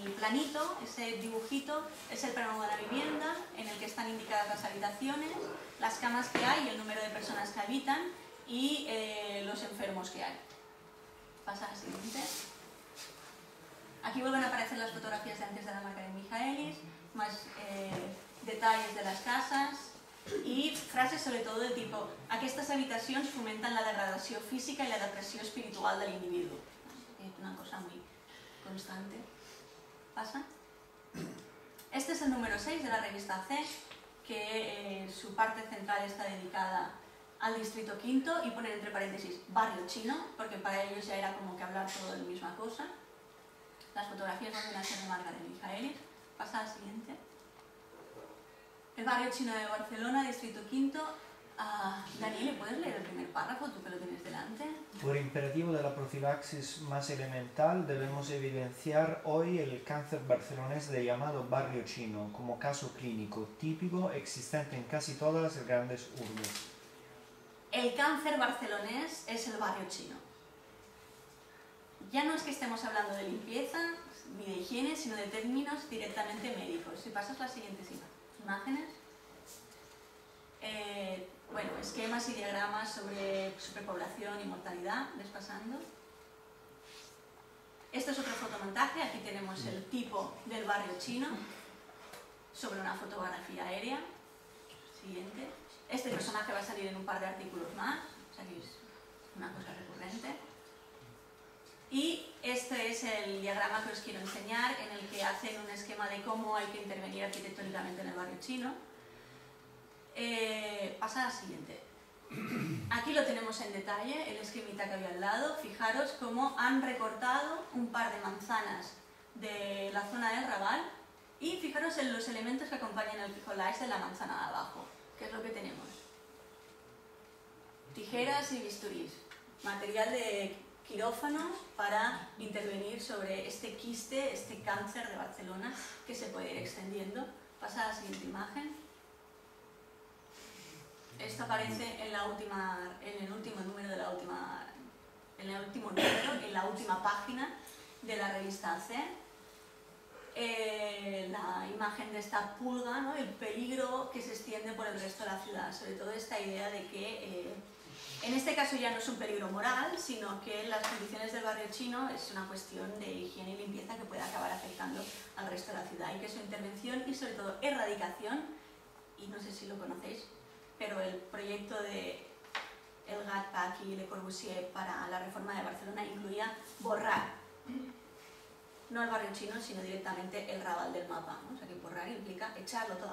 el planito, ese dibujito es el plano de la vivienda, en el que están indicadas las habitaciones, las camas que hay, el número de personas que habitan y los enfermos que hay. Pasa a la siguiente. Aquí vuelven a aparecer las fotografías de antes de la Margaret Michaelis, más detalles de las casas y frases sobre todo del tipo: aquestes habitacions fomenten la degradació física y la depressió espiritual del individuo. Una cosa muy constante. ¿Pasa? Este es el número 6 de la revista C, que su parte central está dedicada al distrito quinto y ponen entre paréntesis barrio chino, porque para ellos ya era como que hablar todo de la misma cosa. Las fotografías van a ser de Margaret Michaelis. Pasa al siguiente. El barrio chino de Barcelona, distrito quinto. Daniel, ¿puedes leer el primer párrafo, tú que lo tienes delante? Por imperativo de la profilaxis más elemental, debemos evidenciar hoy el cáncer barcelonés de llamado barrio chino como caso clínico típico existente en casi todas las grandes urbes. El cáncer barcelonés es el barrio chino. Ya no es que estemos hablando de limpieza ni de higiene, sino de términos directamente médicos. Si pasas las siguientes imágenes. Bueno, esquemas y diagramas sobre superpoblación y mortalidad, despasando. Esto es otro fotomontaje, aquí tenemos el tipo del barrio chino sobre una fotografía aérea. Siguiente. Este personaje va a salir en un par de artículos más, o sea que es una cosa recurrente. Y este es el diagrama que os quiero enseñar, en el que hacen un esquema de cómo hay que intervenir arquitectónicamente en el barrio chino. Pasa a la siguiente. Aquí lo tenemos en detalle, el esquemita que había al lado. Fijaros cómo han recortado un par de manzanas de la zona del Raval y fijaros en los elementos que acompañan el collage de la manzana de abajo. ¿Qué es lo que tenemos? Tijeras y bisturís, material de quirófano para intervenir sobre este quiste, este cáncer de Barcelona que se puede ir extendiendo. Pasa a la siguiente imagen. Esto aparece en el último número en la última página de la revista AC. La imagen de esta pulga, ¿no? El peligro que se extiende por el resto de la ciudad, sobre todo esta idea de que en este caso ya no es un peligro moral, sino que las condiciones del barrio chino es una cuestión de higiene y limpieza que puede acabar afectando al resto de la ciudad y que su intervención y sobre todo erradicación, y no sé si lo conocéis, pero el proyecto de Elgat Pac y Le Corbusier para la reforma de Barcelona incluía borrar no el barrio chino, sino directamente el Raval del mapa, ¿no? O sea que borrar implica echarlo todo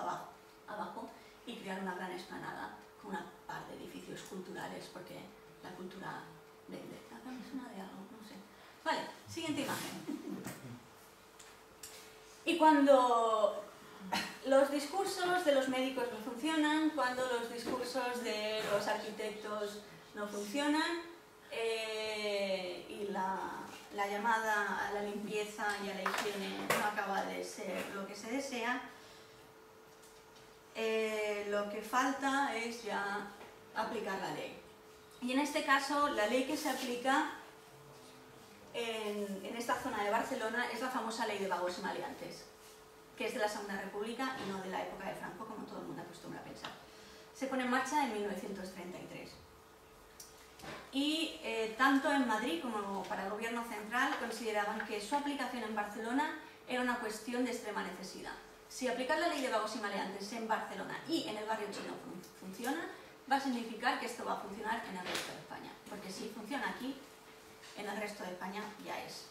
abajo y crear una gran explanada con una par de edificios culturales, porque la cultura vende. Acá me suena de algo, no sé. Vale, siguiente imagen. Y cuando los discursos de los médicos no funcionan, cuando los discursos de los arquitectos no funcionan, y la llamada a la limpieza y a la higiene no acaba de ser lo que se desea, lo que falta es ya aplicar la ley. Y en este caso, la ley que se aplica en esta zona de Barcelona es la famosa ley de vagos y maleantes, que es de la Segunda República y no de la época de Franco, como todo el mundo acostumbra a pensar. Se pone en marcha en 1933. Y tanto en Madrid como para el gobierno central consideraban que su aplicación en Barcelona era una cuestión de extrema necesidad. Si aplicar la ley de vagos y maleantes en Barcelona y en el barrio chino funciona, va a significar que esto va a funcionar en el resto de España. Porque si funciona aquí, en el resto de España ya es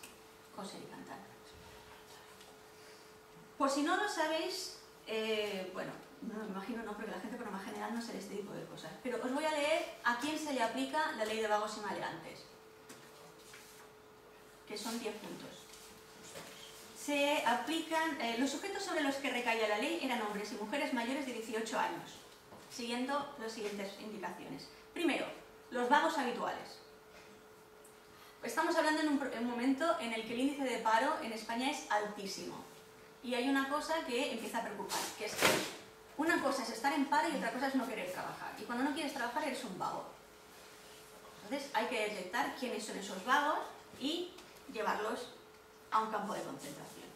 coser y cantar. Por si no lo sabéis, bueno, no me imagino, no, porque la gente por norma general no sé este tipo de cosas, pero os voy a leer a quién se le aplica la ley de vagos y maleantes, que son 10 puntos. Se aplican, los sujetos sobre los que recaía la ley eran hombres y mujeres mayores de 18 años, siguiendo las siguientes indicaciones. Primero, los vagos habituales. Estamos hablando en un momento en el que el índice de paro en España es altísimo. Y hay una cosa que empieza a preocupar, que es que una cosa es estar en paro y otra cosa es no querer trabajar. Y cuando no quieres trabajar eres un vago. Entonces hay que detectar quiénes son esos vagos y llevarlos a un campo de concentración,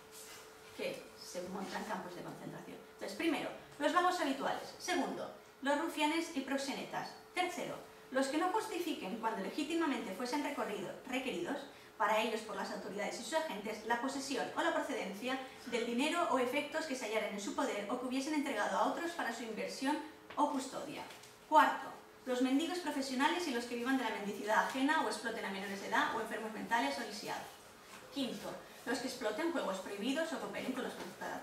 que se montan campos de concentración. Entonces, primero, los vagos habituales. Segundo, los rufianes y proxenetas. Tercero, los que no justifiquen cuando legítimamente fuesen requeridos para ellos por las autoridades y sus agentes la posesión o la procedencia del dinero o efectos que se hallaran en su poder o que hubiesen entregado a otros para su inversión o custodia. Cuarto, los mendigos profesionales y los que vivan de la mendicidad ajena o exploten a menores de edad o enfermos mentales o lisiados. Quinto, los que exploten juegos prohibidos o cooperen con los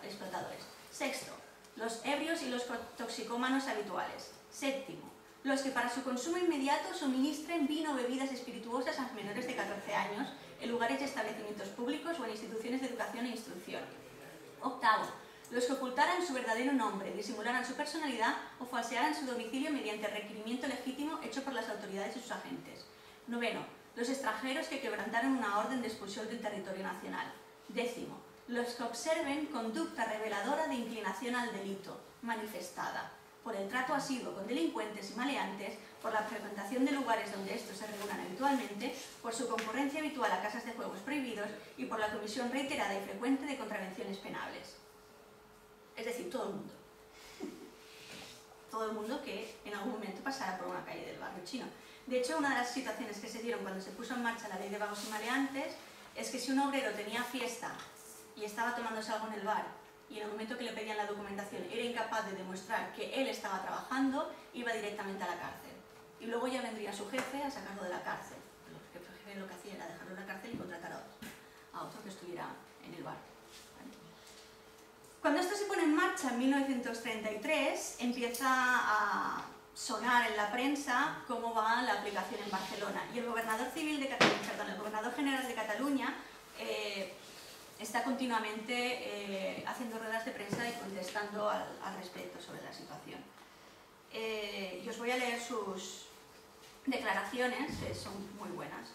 explotadores. Sexto, los ebrios y los toxicómanos habituales. Séptimo, los que para su consumo inmediato suministren vino o bebidas espirituosas a menores de 14 años en lugares y establecimientos públicos o en instituciones de educación e instrucción. Octavo, los que ocultaran su verdadero nombre, disimularan su personalidad o falsearan su domicilio mediante requerimiento legítimo hecho por las autoridades y sus agentes. Noveno, los extranjeros que quebrantaran una orden de expulsión del territorio nacional. Décimo, los que observen conducta reveladora de inclinación al delito, manifestada por el trato asiduo con delincuentes y maleantes, por la frecuentación de lugares donde estos se reúnan habitualmente, por su concurrencia habitual a casas de juegos prohibidos y por la comisión reiterada y frecuente de contravenciones penables. Es decir, todo el mundo. Todo el mundo que en algún momento pasara por una calle del barrio chino. De hecho, una de las situaciones que se dieron cuando se puso en marcha la ley de vagos y maleantes es que si un obrero tenía fiesta y estaba tomándose algo en el bar y en el momento que le pedían la documentación era incapaz de demostrar que él estaba trabajando, iba directamente a la cárcel. Y luego ya vendría su jefe a sacarlo de la cárcel. El jefe lo que hacía era dejarlo en la cárcel y contratar a otro que estuviera en el bar. Cuando esto se pone en marcha en 1933, empieza a sonar en la prensa cómo va la aplicación en Barcelona. Y el gobernador el gobernador general de Cataluña está continuamente haciendo ruedas de prensa y contestando al respecto sobre la situación. Y os voy a leer sus declaraciones, que son muy buenas.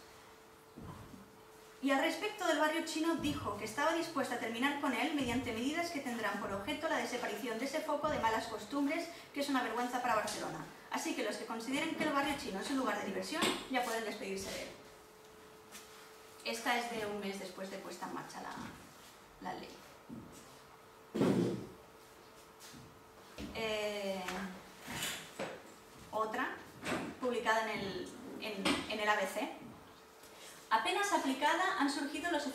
Y al respecto del barrio chino dijo que estaba dispuesta a terminar con él mediante medidas que tendrán por objeto la desaparición de ese foco de malas costumbres que es una vergüenza para Barcelona. Así que los que consideren que el barrio chino es un lugar de diversión ya pueden despedirse de él. Esta es de un mes después de puesta en marcha la ley. Otra, publicada en el ABC. Apenas aplicada han surgido los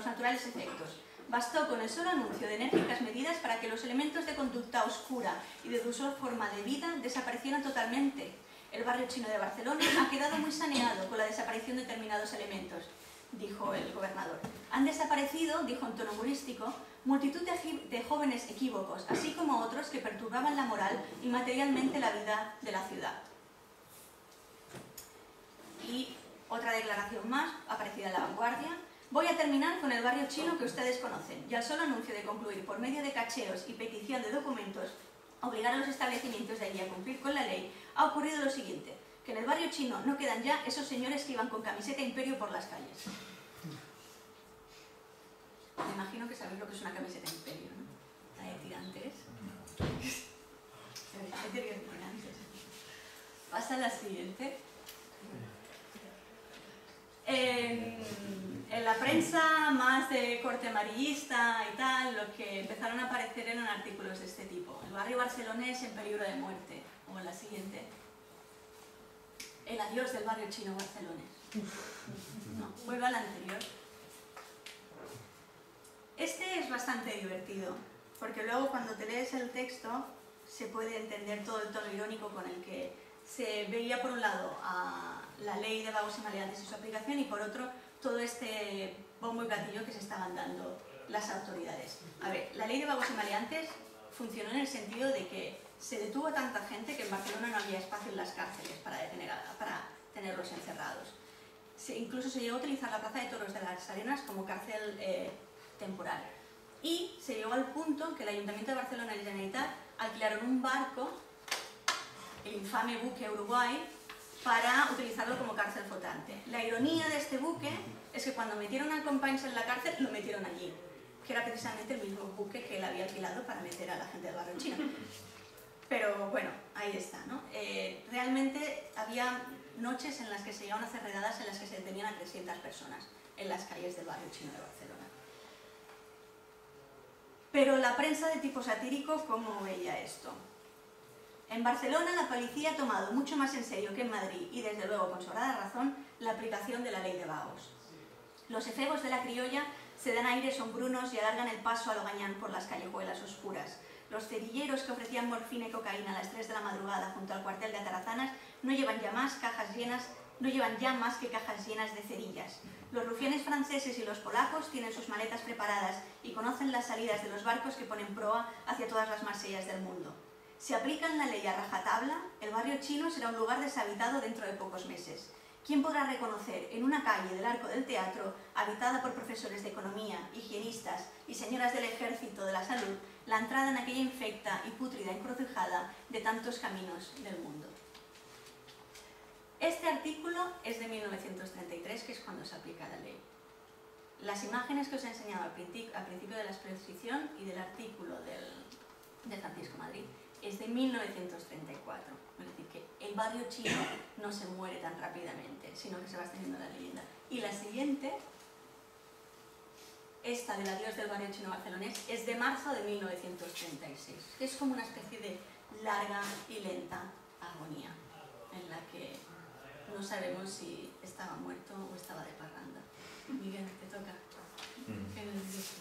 naturales efectos. Bastó con el solo anuncio de enérgicas medidas para que los elementos de conducta oscura y de dudosa forma de vida desaparecieran totalmente. El barrio chino de Barcelona ha quedado muy saneado con la desaparición de determinados elementos, dijo el gobernador. Han desaparecido, dijo en tono humorístico, multitud de jóvenes equívocos, así como otros que perturbaban la moral y materialmente la vida de la ciudad. Y otra declaración más, aparecida en La Vanguardia. Voy a terminar con el barrio chino que ustedes conocen, y al solo anuncio de concluir por medio de cacheos y petición de documentos, obligar a los establecimientos de allí a cumplir con la ley, ha ocurrido lo siguiente, que en el barrio chino no quedan ya esos señores que iban con camiseta Imperio por las calles. Me imagino que sabéis lo que es una camiseta Imperio, ¿no? La de tirantes. Pasa a la siguiente. En la prensa más de corte amarillista y tal, lo que empezaron a aparecer eran artículos de este tipo. El barrio barcelonés en peligro de muerte. O en la siguiente. El adiós del barrio chino barcelonés. No, vuelvo al anterior. Este es bastante divertido, porque luego cuando te lees el texto se puede entender todo el tono irónico con el que se veía por un lado a la ley de vagos y maleantes y su aplicación y por otro todo este bombo y platillo que se estaban dando las autoridades. A ver, la ley de vagos y maleantes funcionó en el sentido de que se detuvo a tanta gente que en Barcelona no había espacio en las cárceles para tenerlos encerrados. Incluso se llegó a utilizar la Plaza de Toros de las Arenas como cárcel temporal. Y se llegó al punto que el Ayuntamiento de Barcelona y la Generalitat alquilaron un barco, el infame buque Uruguay, para utilizarlo como cárcel flotante. La ironía de este buque es que cuando metieron a Companys en la cárcel, lo metieron allí, que era precisamente el mismo buque que él había alquilado para meter a la gente del barrio chino. Pero bueno, ahí está, ¿no? Realmente había noches en las que se llegaban a hacer redadas en las que se detenían a 300 personas en las calles del barrio chino de Barcelona. Pero la prensa de tipo satírico, ¿cómo veía esto? En Barcelona la policía ha tomado mucho más en serio que en Madrid, y desde luego con sobrada razón, la aplicación de la ley de vagos. Los efebos de la criolla se dan aires sombrunos y alargan el paso a lo gañán por las callejuelas oscuras. Los cerilleros que ofrecían morfina y cocaína a las 3 de la madrugada junto al cuartel de Atarazanas no llevan ya más que cajas llenas de cerillas. Los rufianes franceses y los polacos tienen sus maletas preparadas y conocen las salidas de los barcos que ponen proa hacia todas las Marsellas del mundo. Si aplican la ley a rajatabla, el barrio chino será un lugar deshabitado dentro de pocos meses. ¿Quién podrá reconocer en una calle del Arco del Teatro, habitada por profesores de economía, higienistas y señoras del ejército de la salud, la entrada en aquella infecta y pútrida encrucijada de tantos caminos del mundo? Este artículo es de 1933, que es cuando se aplica la ley. Las imágenes que os he enseñado al principio de la exposición y del artículo de Francisco Madrid es de 1934. Es decir, que el barrio chino no se muere tan rápidamente, sino que se va extendiendo la leyenda. Y la siguiente, esta del adiós del barrio chino barcelonés, es de marzo de 1936. Es como una especie de larga y lenta agonía, en la que no sabemos si estaba muerto o estaba de parranda. Miguel, te toca. ¿Qué nos dices?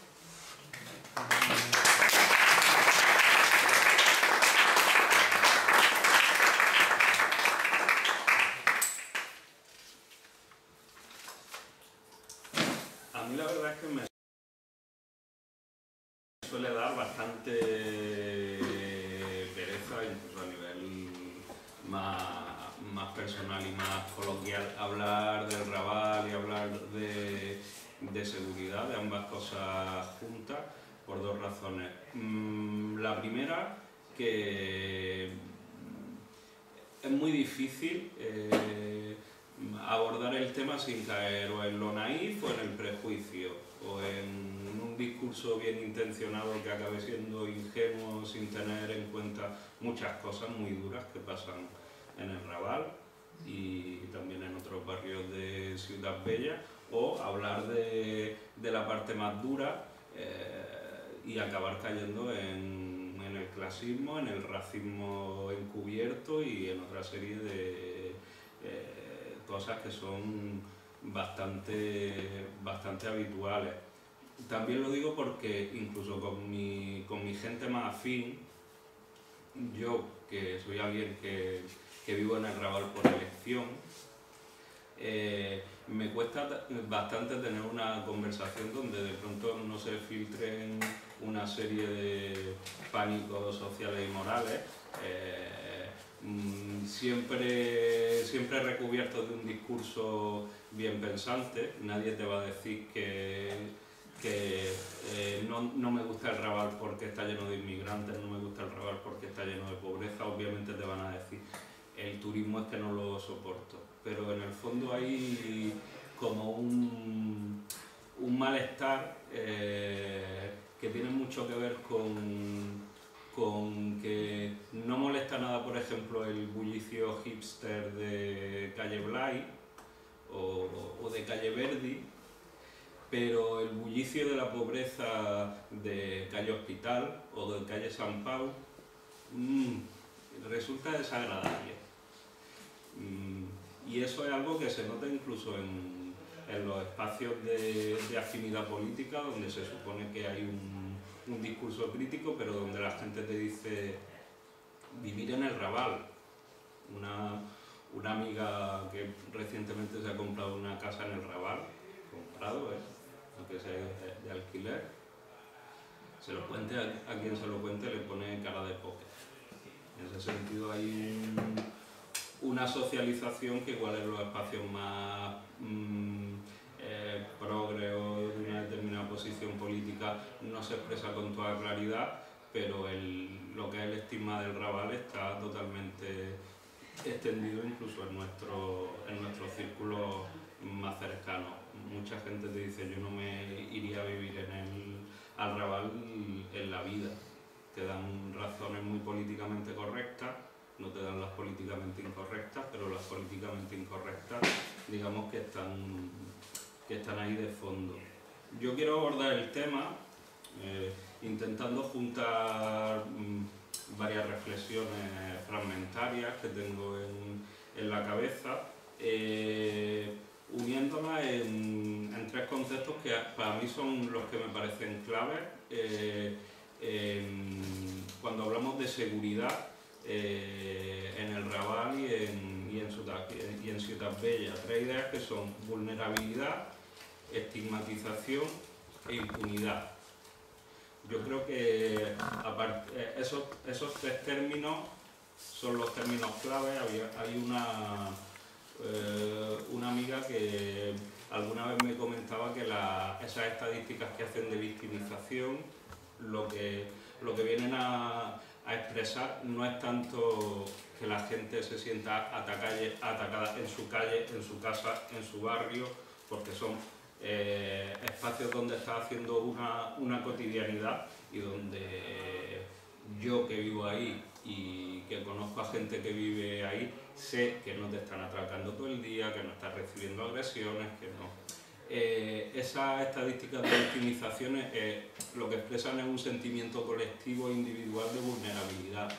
suele dar bastante pereza, incluso a nivel más personal y más coloquial, hablar del Raval y hablar de seguridad, de ambas cosas juntas, por dos razones. La primera, que es muy difícil abordar el tema sin caer o en lo naif o en el prejuicio, o en un discurso bien intencionado que acabe siendo ingenuo sin tener en cuenta muchas cosas muy duras que pasan en el Raval y también en otros barrios de Ciutat Bella, o hablar de la parte más dura y acabar cayendo en el clasismo, en el racismo encubierto y en otra serie de cosas que son bastante habituales. También lo digo porque incluso con mi gente más afín, yo que soy alguien que vivo en el Raval por elección, me cuesta bastante tener una conversación donde de pronto no se filtren una serie de pánicos sociales y morales, siempre recubiertos de un discurso bien pensante. Nadie te va a decir que no me gusta el Raval porque está lleno de inmigrantes, no me gusta el Raval porque está lleno de pobreza. Obviamente te van a decir, el turismo es que no lo soporto, pero en el fondo hay como un malestar que tiene mucho que ver con que no molesta nada, por ejemplo, el bullicio hipster de Calle Blay o de Calle Verdi, pero el bullicio de la pobreza de Calle Hospital o de Calle Sant Pau resulta desagradable. Y eso es algo que se nota incluso en los espacios de afinidad política, donde se supone que hay un discurso crítico, pero donde la gente te dice vivir en el Raval. Una amiga que recientemente se ha comprado una casa en el Raval, aunque sea de alquiler, se lo cuente a quien se lo cuente, le pone cara de póker. En ese sentido hay una socialización que igual en los espacios más progre o de una determinada posición política no se expresa con toda claridad, pero lo que es el estigma del Raval está totalmente extendido incluso en nuestros círculos más cercanos. Mucha gente te dice, yo no me iría a vivir al Raval en la vida. Te dan razones muy políticamente correctas, no te dan las políticamente incorrectas, pero las políticamente incorrectas, digamos que están ahí de fondo. Yo quiero abordar el tema intentando juntar varias reflexiones fragmentarias que tengo en la cabeza, uniéndolas en tres conceptos que para mí son los que me parecen claves cuando hablamos de seguridad en el Raval y en Ciutat Bella. Tres ideas que son vulnerabilidad, estigmatización e impunidad. Yo creo que esos tres términos son los términos claves. Hay una amiga que alguna vez me comentaba que esas estadísticas que hacen de victimización lo que vienen a expresar no es tanto que la gente se sienta atacada en su calle, en su casa, en su barrio, porque son espacios donde está haciendo una cotidianidad y donde yo que vivo ahí y que conozco a gente que vive ahí, sé que no te están atracando todo el día, que no estás recibiendo agresiones, que no. Esas estadísticas de victimizaciones lo que expresan es un sentimiento colectivo e individual de vulnerabilidad.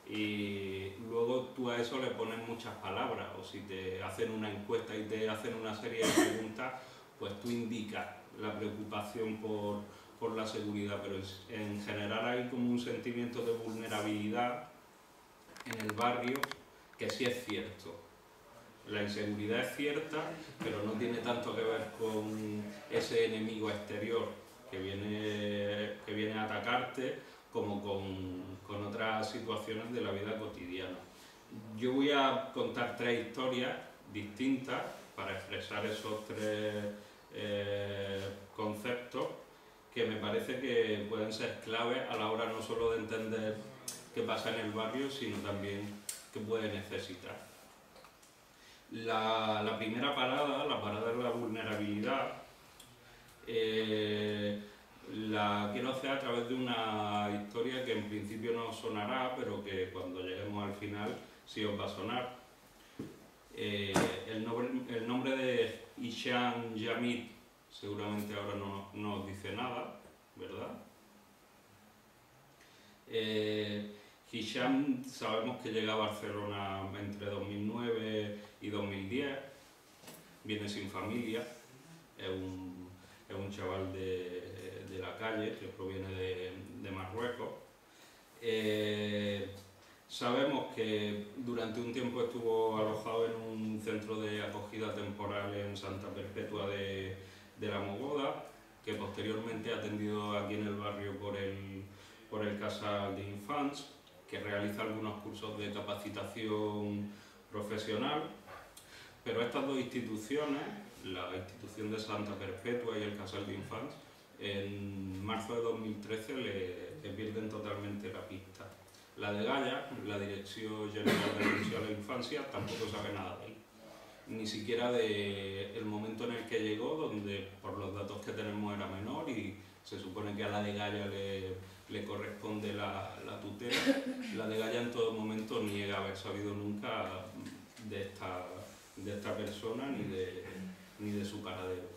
Y luego tú a eso le pones muchas palabras, o si te hacen una encuesta y te hacen una serie de preguntas, pues tú indicas la preocupación por la seguridad, pero en general hay como un sentimiento de vulnerabilidad en el barrio que sí es cierto. La inseguridad es cierta, pero no tiene tanto que ver con ese enemigo exterior que viene a atacarte, como con otras situaciones de la vida cotidiana. Yo voy a contar 3 historias distintas para expresar esos 3 conceptos que me parece que pueden ser claves a la hora no solo de entender qué pasa en el barrio, sino también qué puede necesitar. La primera parada, la parada de la vulnerabilidad, la quiero hacer a través de una historia que en principio no os sonará, pero que cuando lleguemos al final sí os va a sonar. El nombre de Hisham Yamid seguramente ahora no os dice nada, ¿verdad? Hisham sabemos que llega a Barcelona entre 2009 y 2010, viene sin familia, es un chaval de la calle que proviene de Marruecos. Sabemos que durante un tiempo estuvo alojado en un centro de acogida temporal en Santa Perpetua de la Mogoda, que posteriormente ha atendido aquí en el barrio por el Casal de Infants, que realiza algunos cursos de capacitación profesional, pero estas 2 instituciones, la institución de Santa Perpetua y el Casal de Infants, en marzo de 2013 le pierden totalmente la pista. La de Gaya, la Dirección General de Atención a la Infancia, tampoco sabe nada de él, ni siquiera del momento en el que llegó, donde por los datos que tenemos era menor y se supone que a la de Gaya le corresponde la tutela. La de Gaya en todo momento niega haber sabido nunca de esta persona ni de su paradero.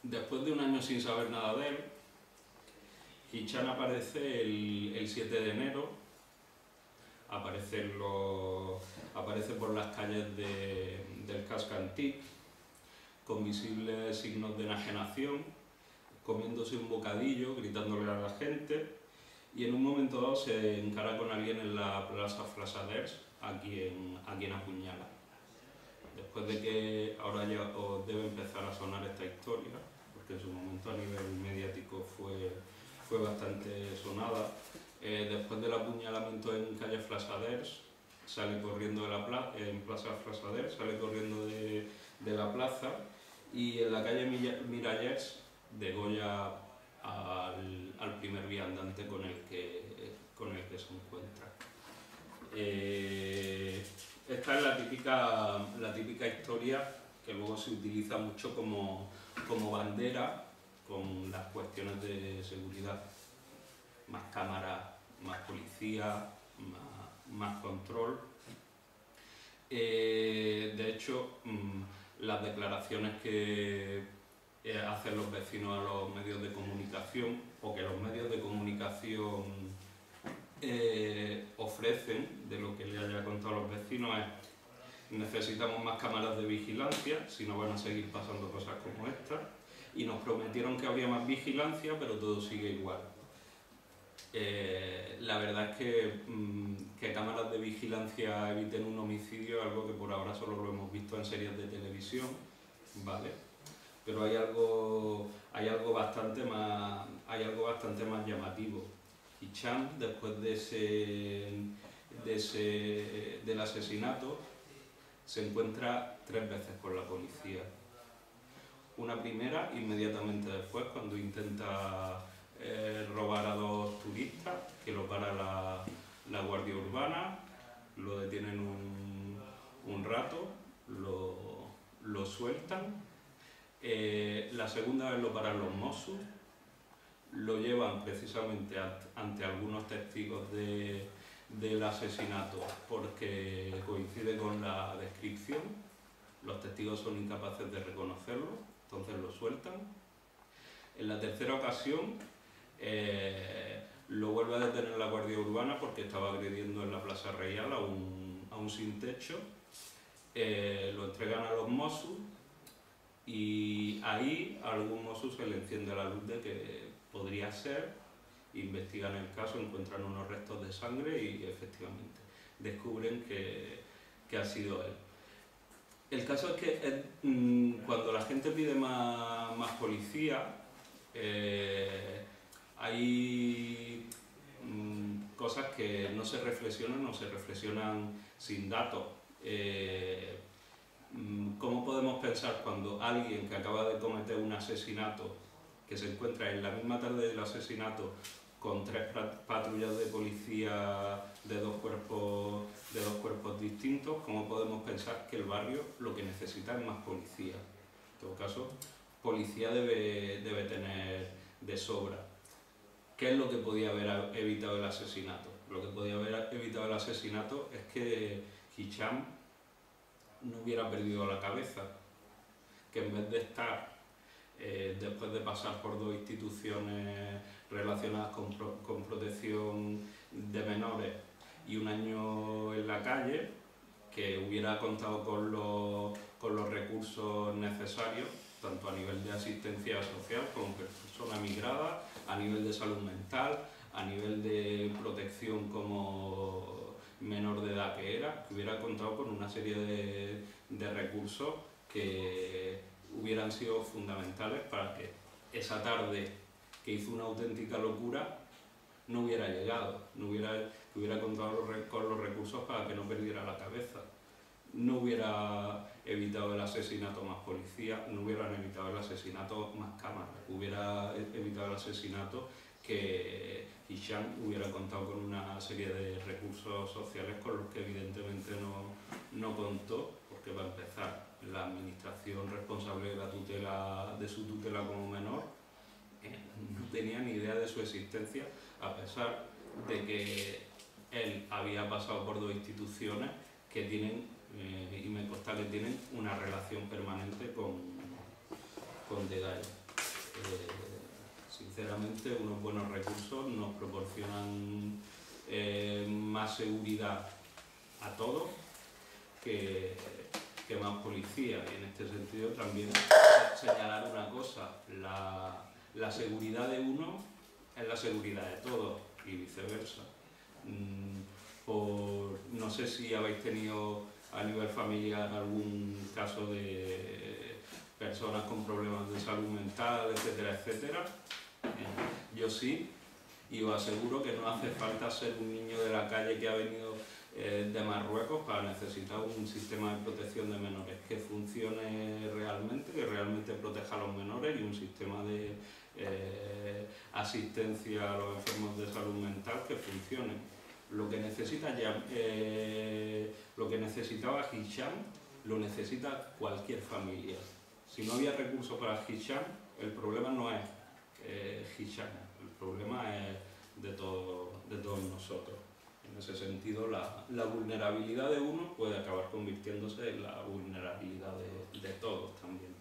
Después de un año sin saber nada de él, Hisham aparece el 7 de enero, aparece por las calles del Casco Antic, con visibles signos de enajenación, comiéndose un bocadillo, gritándole a la gente, y en un momento dado se encara con alguien en la Plaza Flassaders, aquí en Apuñala. Después de que ahora ya os debe empezar a sonar esta historia, porque en su momento a nivel mediático fue bastante sonada, después del apuñalamiento en calle Flassaders, sale corriendo en Plaza Flassaders, sale corriendo de la plaza, y en la calle Mirallers degolla al primer viandante con el que se encuentra. Esta es la típica historia que luego se utiliza mucho como bandera con las cuestiones de seguridad. Más cámaras, más policía, más control. De hecho, las declaraciones que hacen los vecinos a los medios de comunicación, o que los medios de comunicación ofrecen de lo que le haya contado a los vecinos, es: necesitamos más cámaras de vigilancia, si no van a seguir pasando cosas como esta, y nos prometieron que habría más vigilancia, pero todo sigue igual. La verdad es que cámaras de vigilancia eviten un homicidio es algo que por ahora solo lo hemos visto en series de televisión, ¿vale? Pero hay algo bastante más llamativo. Hisham, después del asesinato, se encuentra 3 veces con la policía. Una primera, inmediatamente después, cuando intenta robar a 2 turistas, que lo para la Guardia Urbana, lo detienen un rato, lo sueltan. La segunda vez lo paran los Mossos, lo llevan precisamente ante algunos testigos del asesinato porque coincide con la descripción. Los testigos son incapaces de reconocerlo, entonces lo sueltan. En la tercera ocasión lo vuelve a detener la Guardia Urbana porque estaba agrediendo en la Plaza Real a un sin techo. Lo entregan a los Mossos y ahí a algún Mossos se le enciende la luz de que podría ser, investigan el caso, encuentran unos restos de sangre y efectivamente descubren que ha sido él. El caso es que cuando la gente pide más policía, Hay cosas que no se reflexionan sin datos. ¿Cómo podemos pensar cuando alguien que acaba de cometer un asesinato, que se encuentra en la misma tarde del asesinato con 3 patrullas de policía de dos cuerpos distintos, cómo podemos pensar que el barrio lo que necesita es más policía? En todo caso, policía debe tener de sobra. ¿Qué es lo que podía haber evitado el asesinato? Lo que podía haber evitado el asesinato es que Hicham no hubiera perdido la cabeza, que en vez de estar, después de pasar por 2 instituciones relacionadas con protección de menores y 1 año en la calle, que hubiera contado con los recursos necesarios, tanto a nivel de asistencia social como persona migrada, a nivel de salud mental, a nivel de protección como menor de edad que era, que hubiera contado con una serie de recursos que hubieran sido fundamentales para que esa tarde, que hizo una auténtica locura, no hubiera llegado, que hubiera contado con los recursos para que no perdiera la cabeza. No hubiera evitado el asesinato más policía, no hubieran evitado el asesinato más cámaras, hubiera evitado el asesinato que Hicham hubiera contado con una serie de recursos sociales con los que evidentemente no contó, porque para empezar, la administración responsable de su tutela como menor no tenía ni idea de su existencia, a pesar de que él había pasado por 2 instituciones que tienen, y me consta que tienen, una relación permanente con Dedayo. Sinceramente, unos buenos recursos nos proporcionan más seguridad a todos que más policía, y en este sentido también señalar una cosa: la seguridad de uno es la seguridad de todos y viceversa. No sé si habéis tenido a nivel familiar algún caso de personas con problemas de salud mental, etcétera, etcétera. Yo sí, y os aseguro que no hace falta ser un niño de la calle que ha venido de Marruecos para necesitar un sistema de protección de menores que funcione realmente, que realmente proteja a los menores, y un sistema de asistencia a los enfermos de salud mental que funcione. Lo que necesitaba Hicham, lo necesita cualquier familia. Si no había recursos para Hicham, el problema no es Hicham, el problema es de todos nosotros. En ese sentido, la vulnerabilidad de uno puede acabar convirtiéndose en la vulnerabilidad de todos también.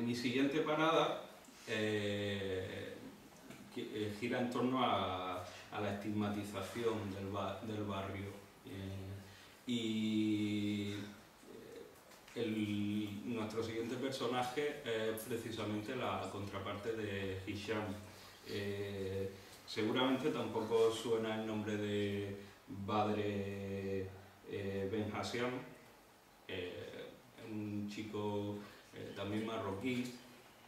Mi siguiente parada gira en torno a la estigmatización del barrio. Nuestro siguiente personaje es precisamente la contraparte de Hicham. Seguramente tampoco suena el nombre de Badre Ben Hassam, un chico también marroquí.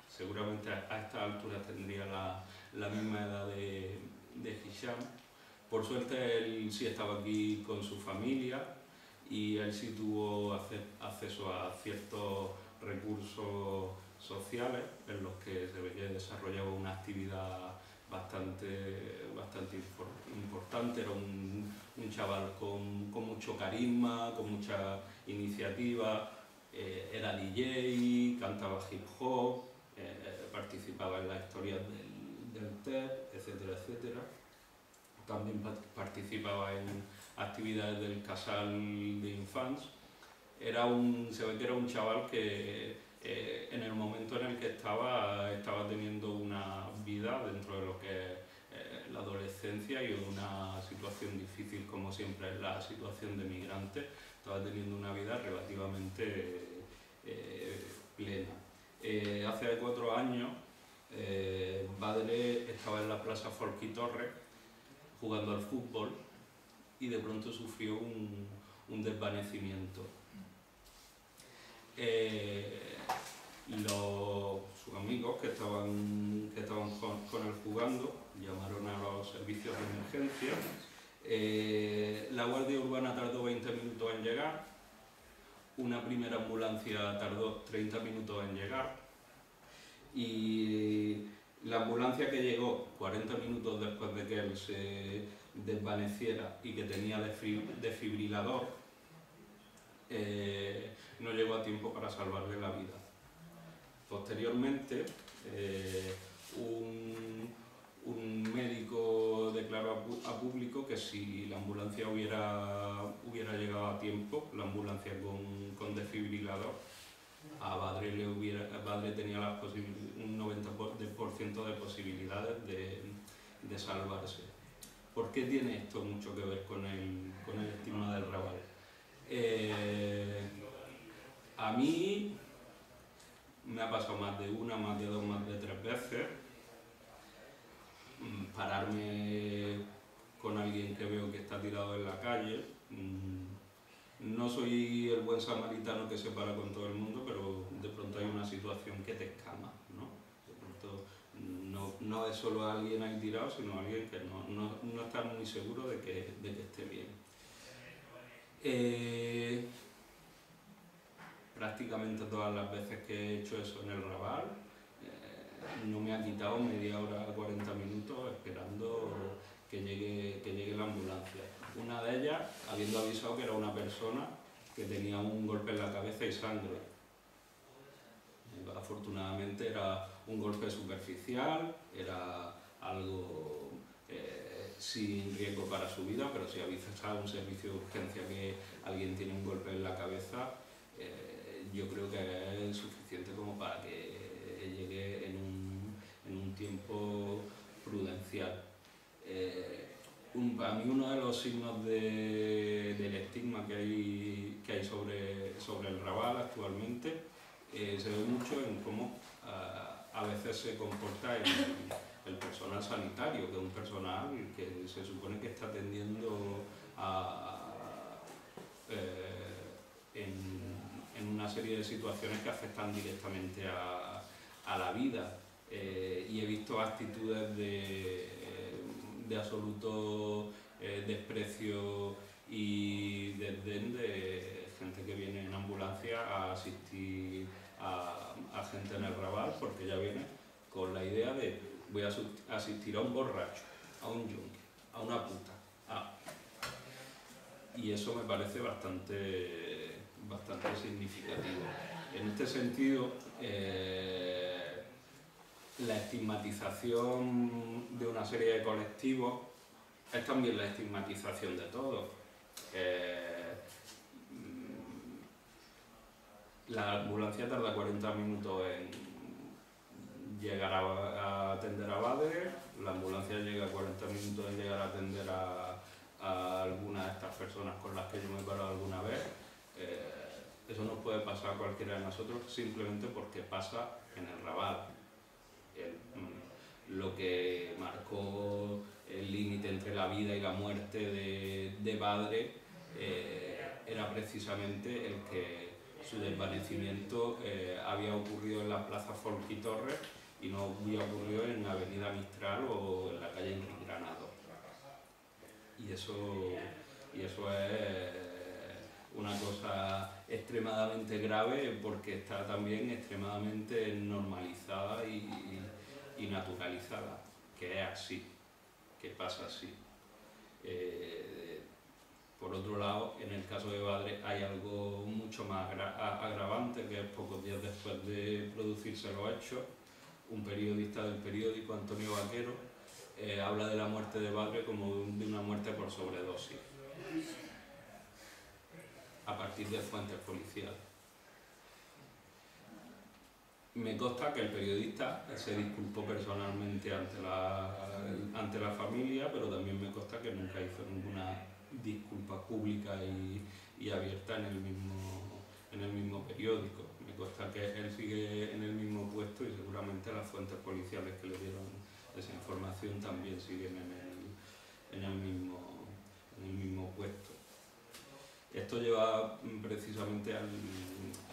Seguramente a esta altura tendría la misma edad de Hicham. Por suerte él sí estaba aquí con su familia y él sí tuvo acceso a ciertos recursos sociales en los que se desarrollaba una actividad bastante importante. Era un chaval con mucho carisma, con mucha iniciativa, era DJ, cantaba hip hop, participaba en las historias del TED, etcétera, etcétera. También participaba en actividades del Casal de Infants. Se ve que era un chaval que en el momento en el que estaba teniendo una vida dentro de lo que es la adolescencia y una situación difícil, como siempre es la situación de migrante. Estaba teniendo una vida relativamente plena. Hace 4 años Badre estaba en la Plaza Folky Torres jugando al fútbol y de pronto sufrió un desvanecimiento. sus amigos que estaban con él jugando llamaron a los servicios de emergencia. La Guardia Urbana tardó 20 minutos en llegar, una primera ambulancia tardó 30 minutos en llegar y la ambulancia que llegó 40 minutos después de que él se desvaneciera y que tenía desfibrilador, no llegó a tiempo para salvarle la vida. Posteriormente, un médico declaró a público que si la ambulancia hubiera llegado a tiempo, la ambulancia con desfibrilador, a Badre tenía un 90% de posibilidades de salvarse. ¿Por qué tiene esto mucho que ver con el estigma del Raval? A mí me ha pasado más de una, más de dos, más de tres veces pararme con alguien que veo que está tirado en la calle. No soy el buen samaritano que se para con todo el mundo, pero de pronto hay una situación que te escama, ¿no? De pronto no es solo alguien ahí tirado, sino alguien que no está muy seguro de que esté bien. Prácticamente todas las veces que he hecho eso en el Raval, no me ha quitado media hora, 40 minutos esperando que llegue la ambulancia. Una de ellas, habiendo avisado que era una persona que tenía un golpe en la cabeza y sangre. Afortunadamente era un golpe superficial, era algo sin riesgo para su vida, pero si avisas a un servicio de urgencia que alguien tiene un golpe en la cabeza, yo creo que es suficiente como para que llegue en un tiempo prudencial. Para mí uno de los signos del estigma que hay sobre el Raval actualmente se ve mucho en cómo a veces se comporta el personal sanitario, que es un personal que se supone que está atendiendo en una serie de situaciones que afectan directamente a la vida. Y he visto actitudes de absoluto desprecio y desdén de gente que viene en ambulancia a asistir a gente en el Raval, porque ya viene con la idea de voy a asistir a un borracho, a un yunque, a una puta. Y eso me parece bastante significativo. En este sentido, la estigmatización de una serie de colectivos es también la estigmatización de todos. La ambulancia tarda 40 minutos en llegar a atender a Badre, la ambulancia llega 40 minutos en llegar a atender a alguna de estas personas con las que yo me he parado alguna vez. Eso nos puede pasar a cualquiera de nosotros simplemente porque pasa en el Raval. Lo que marcó el límite entre la vida y la muerte de Badre era precisamente el que su desvanecimiento había ocurrido en la Plaza Folk y Torres y no había ocurrido en la Avenida Mistral o en la calle Enrique Granado. Y eso es una cosa extremadamente grave porque está también extremadamente normalizada y naturalizada, que es así, que pasa así. Por otro lado, en el caso de Badre hay algo mucho más agravante, que es pocos días después de producirse los hechos, un periodista del periódico, Antonio Vaquero, habla de la muerte de Badre como de una muerte por sobredosis, a partir de fuentes policiales. Me consta que el periodista se disculpó personalmente ante la familia, pero también me consta que nunca hizo ninguna disculpa pública y abierta en el mismo periódico. Me consta que él sigue en el mismo puesto y seguramente las fuentes policiales que le dieron esa información también siguen en el mismo puesto. Esto lleva precisamente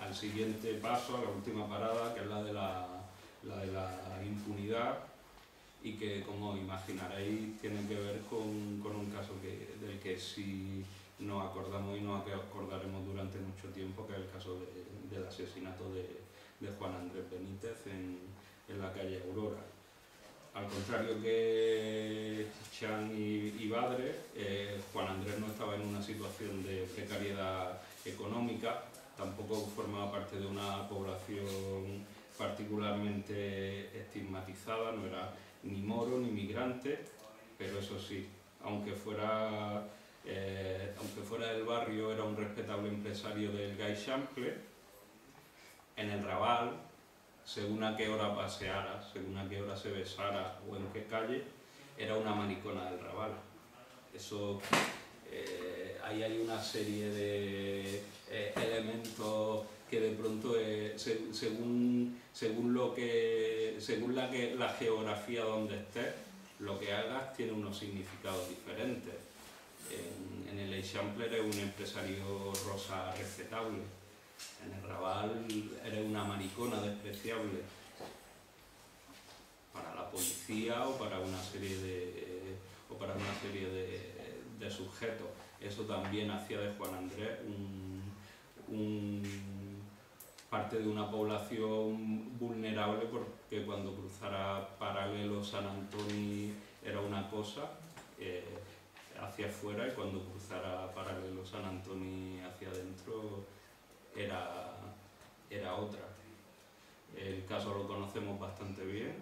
al siguiente paso, a la última parada, que es la de la impunidad, y que, como imaginaréis, tiene que ver con un caso del que sí nos acordamos y nos acordaremos durante mucho tiempo, que es el caso del asesinato de Juan Andrés Benítez en la calle Aurora. Al contrario que Chan y Badre, Juan Andrés no estaba en una situación de precariedad económica, tampoco formaba parte de una población particularmente estigmatizada, no era ni moro ni migrante, pero eso sí, aunque fuera del barrio, era un respetable empresario del Gaixample. En el Raval, según a qué hora paseara, según a qué hora se besara o en qué calle, era una maricona del Raval. Eso, ahí hay una serie de elementos que de pronto, según la geografía donde estés, lo que hagas tiene unos significados diferentes. En el Eixample eres un empresario rosa respetable, en el Raval eres una maricona despreciable para la policía o para una serie de sujetos. Eso también hacía de Juan Andrés parte de una población vulnerable, porque cuando cruzara paralelo San Antoni era una cosa hacia afuera, y cuando cruzara paralelo San Antoni hacia adentro era otra. El caso lo conocemos bastante bien.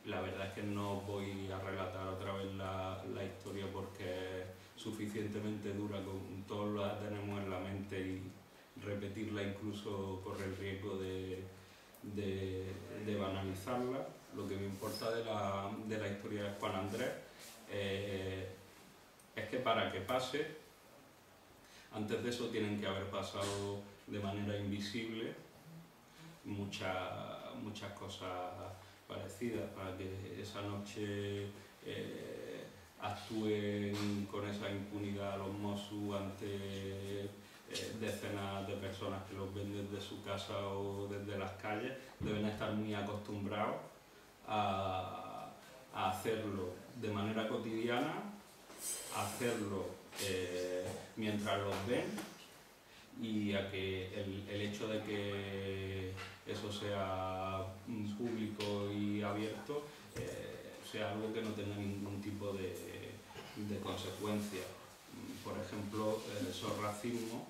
La verdad es que no voy a relatar otra vez la historia porque es suficientemente dura, todos la tenemos en la mente, y repetirla incluso corre el riesgo de banalizarla. Lo que me importa de la historia de Juan Andrés es que para que pase, antes de eso tienen que haber pasado de manera invisible muchas cosas parecidas para que esa noche actúen con esa impunidad los Mossos ante decenas de personas que los ven desde su casa o desde las calles. Deben estar muy acostumbrados a hacerlo de manera cotidiana, a hacerlo mientras los ven, y a que el hecho de que eso sea público y abierto sea algo que no tenga ningún tipo de consecuencia. Por ejemplo, SOS Racismo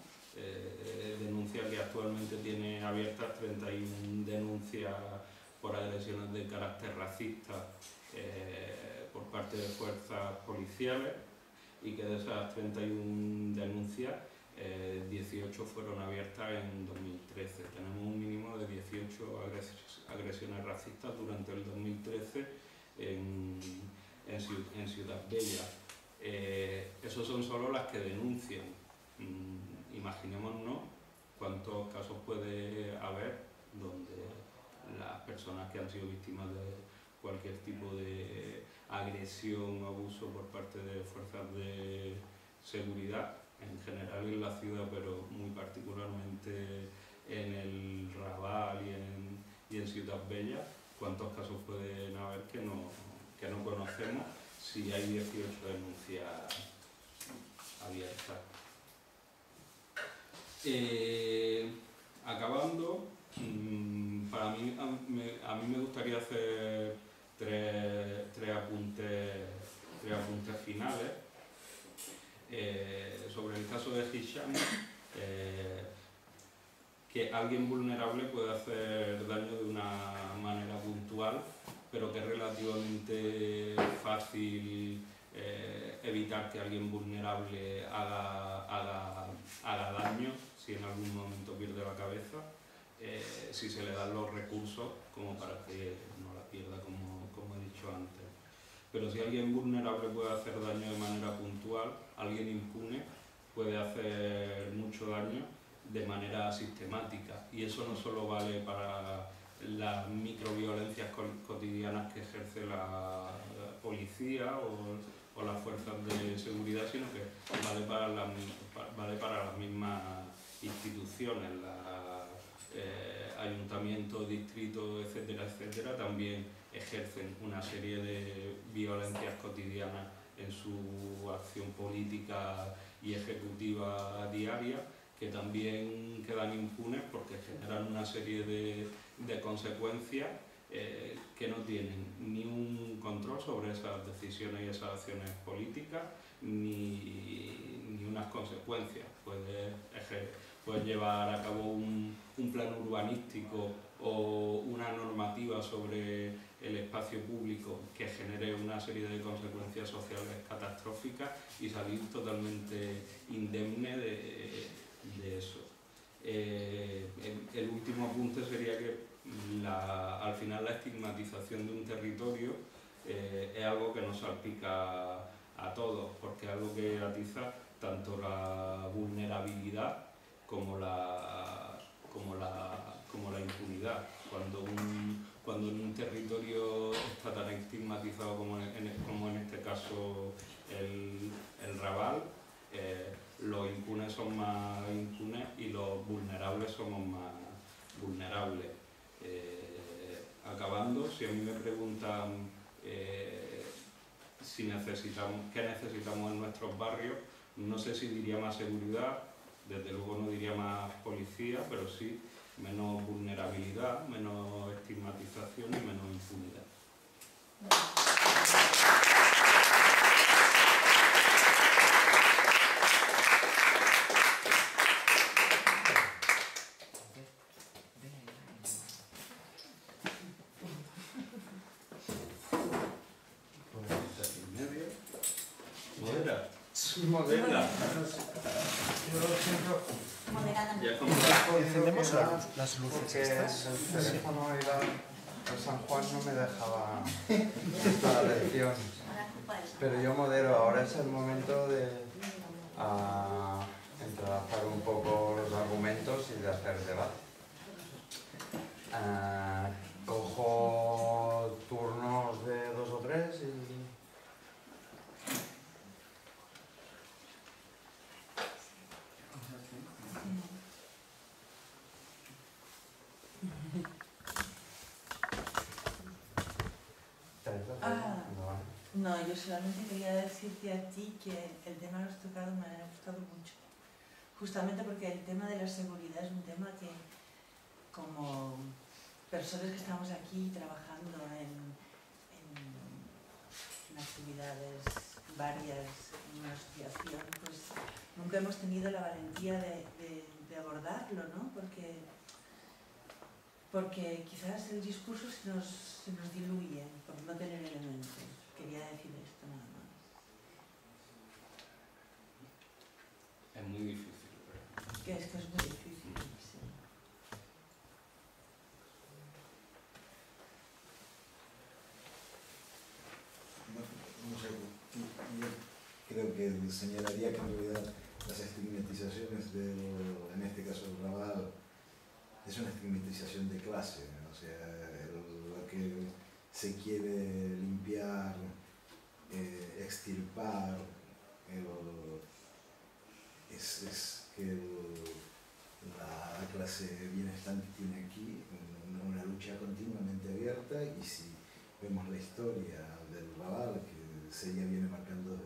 denuncia que actualmente tiene abiertas 31 denuncias por agresiones de carácter racista por parte de fuerzas policiales, y que de esas 31 denuncias 18 fueron abiertas en 2013. Tenemos un mínimo de 18 agresiones racistas durante el 2013 en Ciudad Bella. Esos son solo las que denuncian. Imaginémonos cuántos casos puede haber donde las personas que han sido víctimas de cualquier tipo de agresión o abuso por parte de fuerzas de seguridad, en general en la ciudad, pero muy particularmente en el Raval y en Ciudad Bella, cuántos casos pueden haber que no conocemos si hay 18 denuncias abiertas. Acabando, para mí, a mí me gustaría hacer tres apuntes finales sobre el caso de Hisham. Que alguien vulnerable puede hacer daño de una manera puntual, pero que es relativamente fácil evitar que alguien vulnerable haga daño si en algún momento pierde la cabeza, si se le dan los recursos como para que no la pierda, como he dicho antes. Pero si alguien vulnerable puede hacer daño de manera puntual, alguien impune puede hacer mucho daño de manera sistemática, y eso no solo vale para las microviolencias cotidianas que ejerce la policía o las fuerzas de seguridad, sino que vale para las mismas instituciones, ayuntamientos, distritos, etcétera, etcétera, también ejercen una serie de violencias cotidianas en su acción política y ejecutiva diaria, que también quedan impunes porque generan una serie de consecuencias que no tienen ni un control sobre esas decisiones y esas acciones políticas, ni unas consecuencias. Puedes llevar a cabo un plan urbanístico o una normativa sobre el espacio público que genere una serie de consecuencias sociales catastróficas y salir totalmente indemne de eso. El último apunte sería que al final la estigmatización de un territorio es algo que nos salpica a todos, porque es algo que atiza tanto la vulnerabilidad como la impunidad. Cuando en un territorio está tan estigmatizado como en este caso el Raval, los impunes son más impunes y los vulnerables somos más vulnerables. Acabando, si a mí me preguntan qué necesitamos en nuestros barrios, no sé si diría más seguridad, desde luego no diría más policía, pero sí menos vulnerabilidad, menos estigmatización y menos impunidad. Moderna. Encendemos las luces Porque estas. el teléfono y el San Juan no me dejaba prestar atención. Pero yo modero, ahora es el momento de entrelazar un poco los argumentos y de hacer debate. Cojo turnos de 2 o 3 y... No, yo solamente quería decirte a ti que el tema que has tocado me ha gustado mucho. Justamente porque el tema de la seguridad es un tema que, como personas que estamos aquí trabajando en actividades varias en una asociación, pues nunca hemos tenido la valentía de abordarlo, ¿no? Porque quizás el discurso se nos diluye por no tener elementos. Quería decir esto nada más. Es muy difícil. Que es muy difícil, sí. No sé, yo creo que señalaría que en realidad las estigmatizaciones en este caso del Raval, es una estigmatización de clase, ¿no? O sea, lo que se quiere limpiar, extirpar, es que la clase benestante tiene aquí una lucha continuamente abierta, y si vemos la historia del Raval, que se ya viene marcando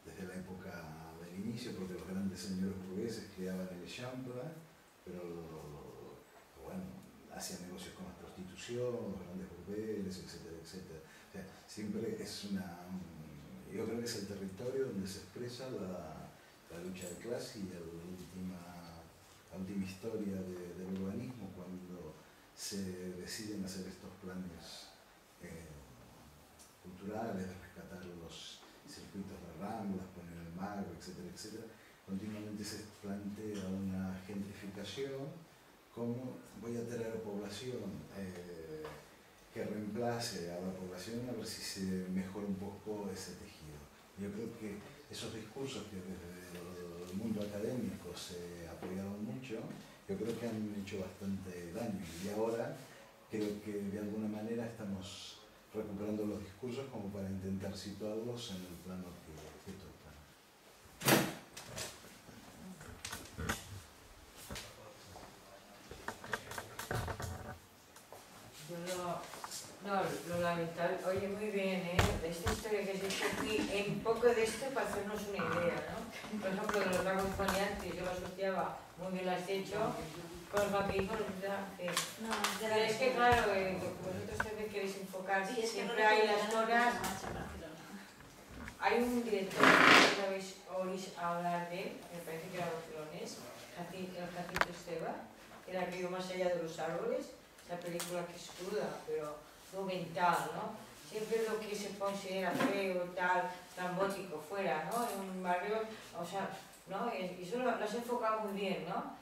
desde la época del inicio, porque los grandes señores burgueses creaban el Champla, pero bueno, hacían negocios con la prostitución, los grandes burdeles, etcétera, etcétera. O sea, siempre es yo creo que es el territorio donde se expresa la lucha de clase, y la última historia del urbanismo, cuando se deciden hacer estos planes culturales, de rescatar los circuitos de Ramblas, poner el Magro, etcétera, etcétera, continuamente se plantea una gentrificación, como voy a traer población que reemplace a la población, a ver si se mejora un poco ese tejido. Yo creo que esos discursos que desde el mundo académico se apoyaron mucho, yo creo que han hecho bastante daño, y ahora creo que de alguna manera estamos recuperando los discursos como para intentar situarlos en el plano que toca. bien, ¿eh? Esta historia que has dicho aquí, un poco de esto para hacernos una idea, ¿no? Por ejemplo, de los dragos foliantes, yo lo asociaba, muy bien lo has hecho, con los vampiros, ¿verdad? No, Pero es que claro, vosotros también queréis enfocar, Sí, es que no siempre hay las horas. Hay un director que sabéis oís hablar de él, me parece que era barcelonés, el Jacinto Esteva, era aquello más allá de los árboles, esa película que es cruda, pero documental, ¿no? Siempre lo que se considera feo, tal, trambótico fuera, ¿no? En un barrio, o sea, ¿no? Y eso lo has enfocado muy bien, ¿no?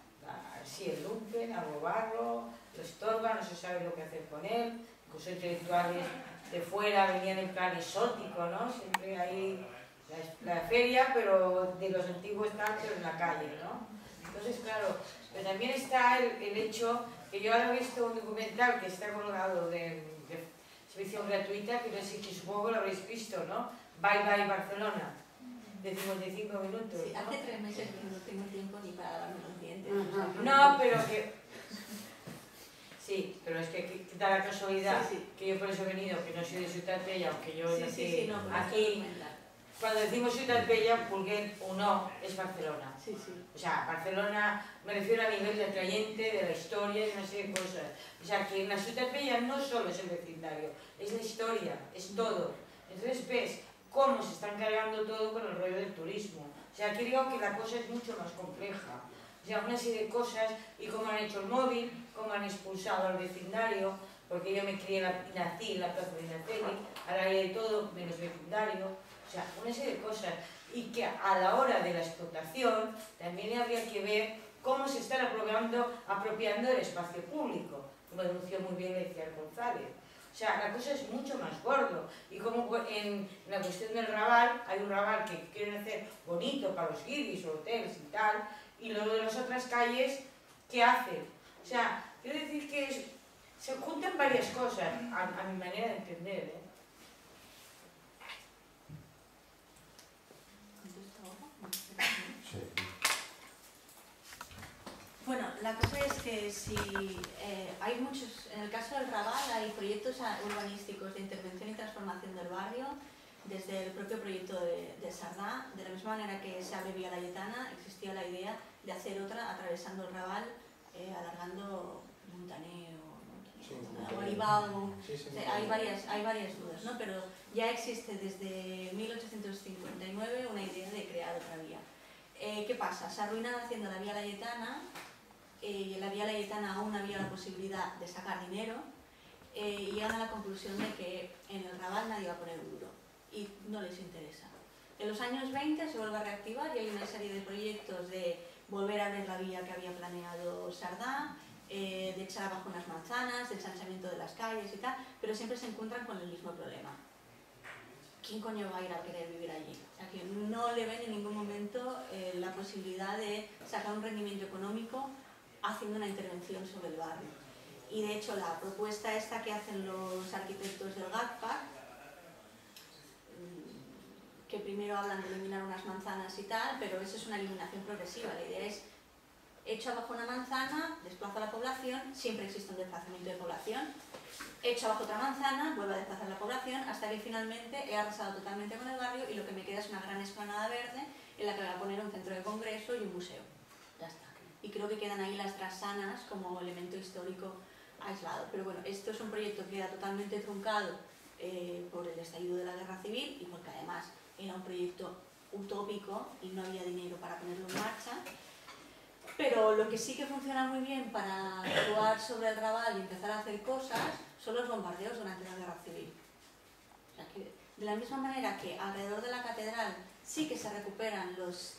Sí, el lumpen, a robarlo, lo estorba, no se sabe lo que hacer con él, incluso intelectuales de fuera venían en plan exótico, ¿no? Siempre hay la feria, pero de los antiguos tal, pero en la calle, ¿no? Entonces, claro, pero también está el hecho que yo ahora he visto un documental que está colgado de exhibición gratuita, que no sé, que supongo que lo habréis visto, ¿no? Bye Bye Barcelona, de 55 minutos. Sí, ¿no? hace 3 meses que no tengo tiempo ni para darme los dientes. No, pero que... Sí, pero es que da la casualidad que yo por eso he venido, que no soy de Ciutat Bella, aunque yo nací aquí. Cuando decimos Ciutat Bella, Pulguén o no, es Barcelona. Sí, sí. O sea, Barcelona me refiero a nivel de atrayente, de la historia y una serie de cosas. O sea, que en la Ciutat Bella no solo es el vecindario, es la historia, es todo. Entonces ves cómo se están cargando todo con el rollo del turismo. O sea, aquí digo que la cosa es mucho más compleja. O sea, una serie de cosas, y cómo han hecho el móvil, cómo han expulsado al vecindario, porque yo me crié y nací en la plaza de Inaceli, ahora hay de todo, menos vecindario. O sea, una serie de cosas. Y que a la hora de la explotación también habría que ver cómo se están apropiando del espacio público, como denunció muy bien Leciar González. O sea, la cosa es mucho más gordo. Y como en la cuestión del Raval, hay un Raval que quieren hacer bonito para los guiris o hoteles y tal, y luego de las otras calles, ¿qué hacen? O sea, quiero decir que se juntan varias cosas, a mi manera de entender, ¿eh? Bueno, la cosa es que si hay muchos, en el caso del Raval hay proyectos urbanísticos de intervención y transformación del barrio, desde el propio proyecto de Sardá, de la misma manera que se abre Vía Laietana, existía la idea de hacer otra atravesando el Raval, alargando Montaneo, Olivao, hay varias dudas, ¿no? Pero ya existe desde 1859 una idea de crear otra vía. ¿Qué pasa? Se arruinan haciendo la Vía Laietana, y en la Vía Laietana aún había la posibilidad de sacar dinero, y llegan a la conclusión de que en el Raval nadie va a poner un duro, y no les interesa. En los años 20 se vuelve a reactivar y hay una serie de proyectos de volver a ver la vía que había planeado Sardá, de echar abajo unas manzanas, de ensanchamiento de las calles y tal, pero siempre se encuentran con el mismo problema. ¿Quién coño va a ir a querer vivir allí? O sea, que no le ven en ningún momento la posibilidad de sacar un rendimiento económico haciendo una intervención sobre el barrio. Y de hecho la propuesta esta que hacen los arquitectos del GATPAC, que primero hablan de eliminar unas manzanas y tal, pero eso es una eliminación progresiva. La idea es, echo abajo una manzana, desplazo a la población, siempre existe un desplazamiento de población, echo abajo otra manzana, vuelvo a desplazar la población, hasta que finalmente he arrasado totalmente con el barrio y lo que me queda es una gran explanada verde en la que voy a poner un centro de congreso y un museo. Ya está. Y creo que quedan ahí las trasanas como elemento histórico aislado. Pero bueno, esto es un proyecto que queda totalmente truncado por el estallido de la guerra civil y porque además era un proyecto utópico y no había dinero para ponerlo en marcha. Pero lo que sí que funciona muy bien para actuar sobre el Raval y empezar a hacer cosas son los bombardeos durante la guerra civil. O sea que, de la misma manera que alrededor de la catedral sí que se recuperan los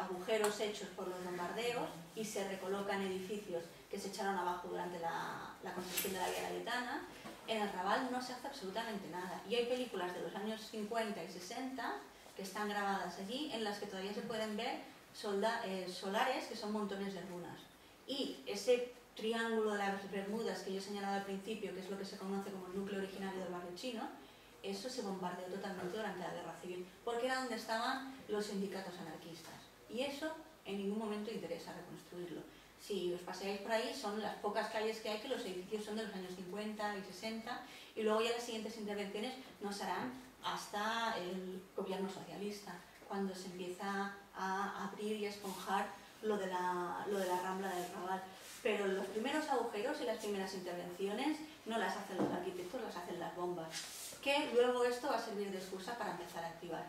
agujeros hechos por los bombardeos y se recolocan edificios que se echaron abajo durante la construcción de la Vía Laietana, en el Raval no se hace absolutamente nada. Y hay películas de los años 50 y 60 que están grabadas allí en las que todavía se pueden ver solares que son montones de runas. Y ese triángulo de las Bermudas que yo he señalado al principio, que es lo que se conoce como el núcleo originario del barrio chino, eso se bombardeó totalmente durante la guerra civil, porque era donde estaban los sindicatos anarquistas. Y eso en ningún momento interesa reconstruirlo. Si os paseáis por ahí, son las pocas calles que hay, que los edificios son de los años 50 y 60, y luego ya las siguientes intervenciones no se harán hasta el gobierno socialista, cuando se empieza a abrir y a esponjar lo de la Rambla del Raval. Pero los primeros agujeros y las primeras intervenciones no las hacen los arquitectos, las hacen las bombas, que luego esto va a servir de excusa para empezar a activar.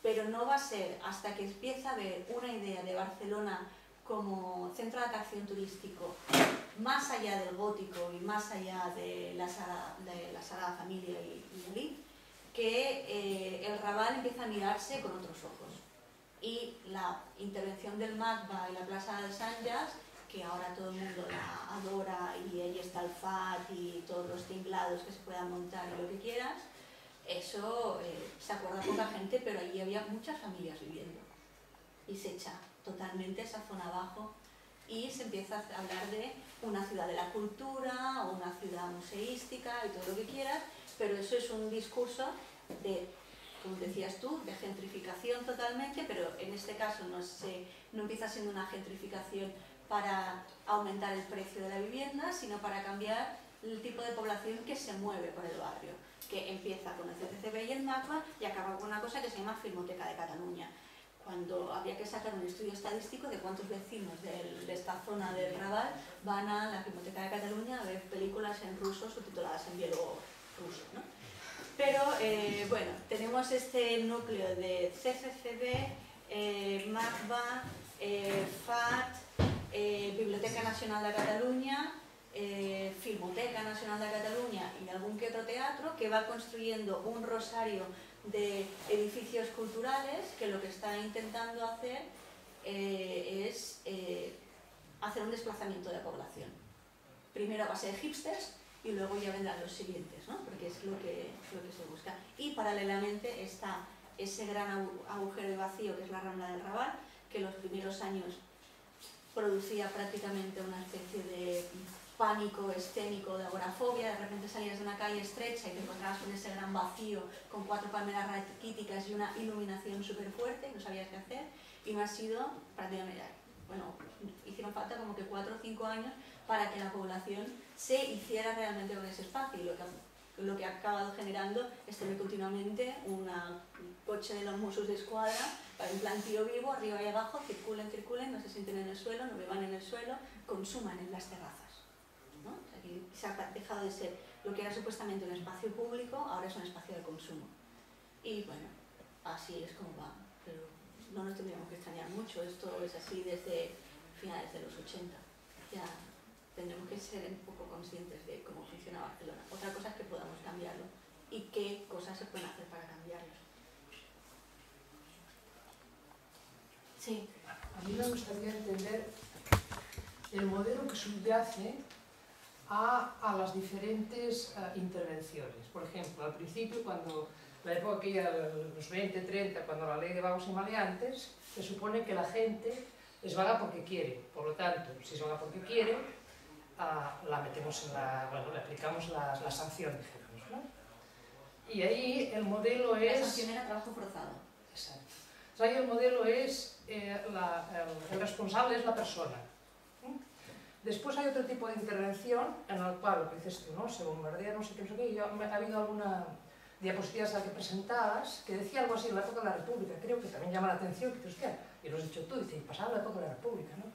Pero no va a ser hasta que empieza a haber una idea de Barcelona como centro de atracción turístico, más allá del gótico y más allá de la Sagrada Familia y Dalí, que el Raval empieza a mirarse con otros ojos. Y la intervención del MACBA y la Plaza de Sant Jas, que ahora todo el mundo la adora, y ahí está el FAT y todos los tinglados que se puedan montar y lo que quieras, eso se acuerda poca gente, pero allí había muchas familias viviendo. Y se echa totalmente esa zona abajo y se empieza a hablar de una ciudad de la cultura o una ciudad museística y todo lo que quieras, pero eso es un discurso de, como decías tú, de gentrificación totalmente, pero en este caso no empieza siendo una gentrificación para aumentar el precio de la vivienda, sino para cambiar el tipo de población que se mueve por el barrio, que empieza con el CCCB y el MACBA y acaba con una cosa que se llama Filmoteca de Cataluña. Cuando había que sacar un estudio estadístico de cuántos vecinos de esta zona del Raval van a la Filmoteca de Cataluña a ver películas en ruso subtituladas en bielorruso, ¿no? Pero bueno, tenemos este núcleo de CCCB, MACBA, FAT, Biblioteca Nacional de Cataluña, Filmoteca Nacional de Cataluña y algún que otro teatro, que va construyendo un rosario de edificios culturales que lo que está intentando hacer es hacer un desplazamiento de población. Primero a base de hipsters y luego ya vendrán los siguientes, ¿no? Porque es lo que se busca. Y paralelamente está ese gran agujero de vacío que es la Rambla del Raval, que en los primeros años producía prácticamente una especie de pánico escénico, de agorafobia. De repente salías de una calle estrecha y te encontrabas con ese gran vacío con 4 palmeras raquíticas y una iluminación súper fuerte, no sabías qué hacer, y no ha sido prácticamente, bueno, hicieron falta como que 4 o 5 años para que la población se hiciera realmente con ese espacio, y lo que ha acabado generando es tener continuamente un coche de los Mossos d'Esquadra para un plan tío vivo, arriba y abajo, circulen, no se sienten en el suelo, no beban en el suelo, consuman en las terrazas, ¿no? O sea, que se ha dejado de ser lo que era supuestamente un espacio público, ahora es un espacio de consumo. Y bueno, así es como va, pero no nos tendríamos que extrañar mucho, esto es así desde finales de los 80. Ya tendremos que ser un poco conscientes de cómo funciona Barcelona. Otra cosa es que podamos cambiarlo y qué cosas se pueden hacer para cambiarlo. Sí. A mí me gustaría entender el modelo que subyace a las diferentes intervenciones. Por ejemplo, al principio, cuando la época que ya los 20, 30, cuando la ley de vagos y maleantes, se supone que la gente es vaga porque quiere. Por lo tanto, si es vaga porque quiere, la metemos bueno, le aplicamos la sanción, digamos, ¿no? Y ahí el modelo es... La sanción era trabajo forzado. Exacto. O sea, ahí el modelo es, el responsable es la persona. Después hay otro tipo de intervención en el cual, lo que dices tú, ¿no? Se bombardea, no sé qué, y ha habido alguna diapositivas que presentabas que decía algo así en la época de la República. Creo que también llama la atención, que hostia, y lo has dicho tú, dice, pasaba la época de la República, ¿no?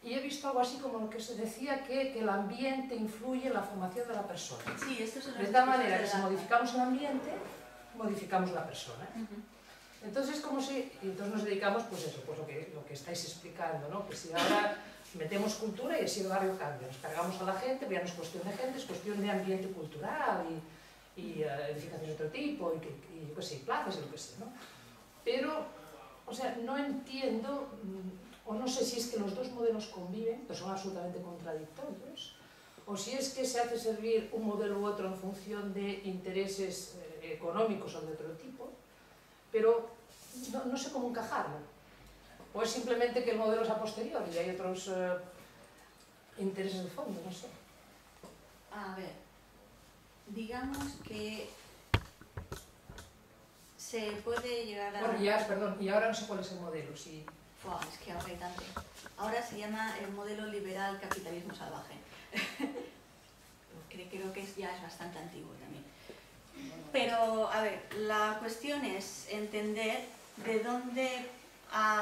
Y he visto algo así como lo que se decía que el ambiente influye en la formación de la persona. Sí, esto es de tal manera que si modificamos el ambiente, modificamos la persona. Entonces, entonces nos dedicamos, pues eso, pues lo que estáis explicando, ¿no? Que si ahora metemos cultura y así el barrio cambia, nos cargamos a la gente, pero ya no es cuestión de gente, es cuestión de ambiente cultural y edificaciones de otro tipo, y yo qué sé, plazas y lo que sé, ¿no? Pero, o sea, no entiendo, o no sé si es que los dos modelos conviven, pero son absolutamente contradictorios, o si es que se hace servir un modelo u otro en función de intereses económicos o de otro tipo, pero no sé cómo encajarlo. O es simplemente que el modelo es a posteriori y hay otros intereses de fondo, no sé. A ver, digamos que se puede llegar a... Bueno, perdón, y ahora no sé cuál es el modelo, si... Wow, es que ahora hay tanto. Ahora se llama el modelo liberal capitalismo salvaje. Creo que ya es bastante antiguo también. Pero, a ver, la cuestión es entender de dónde,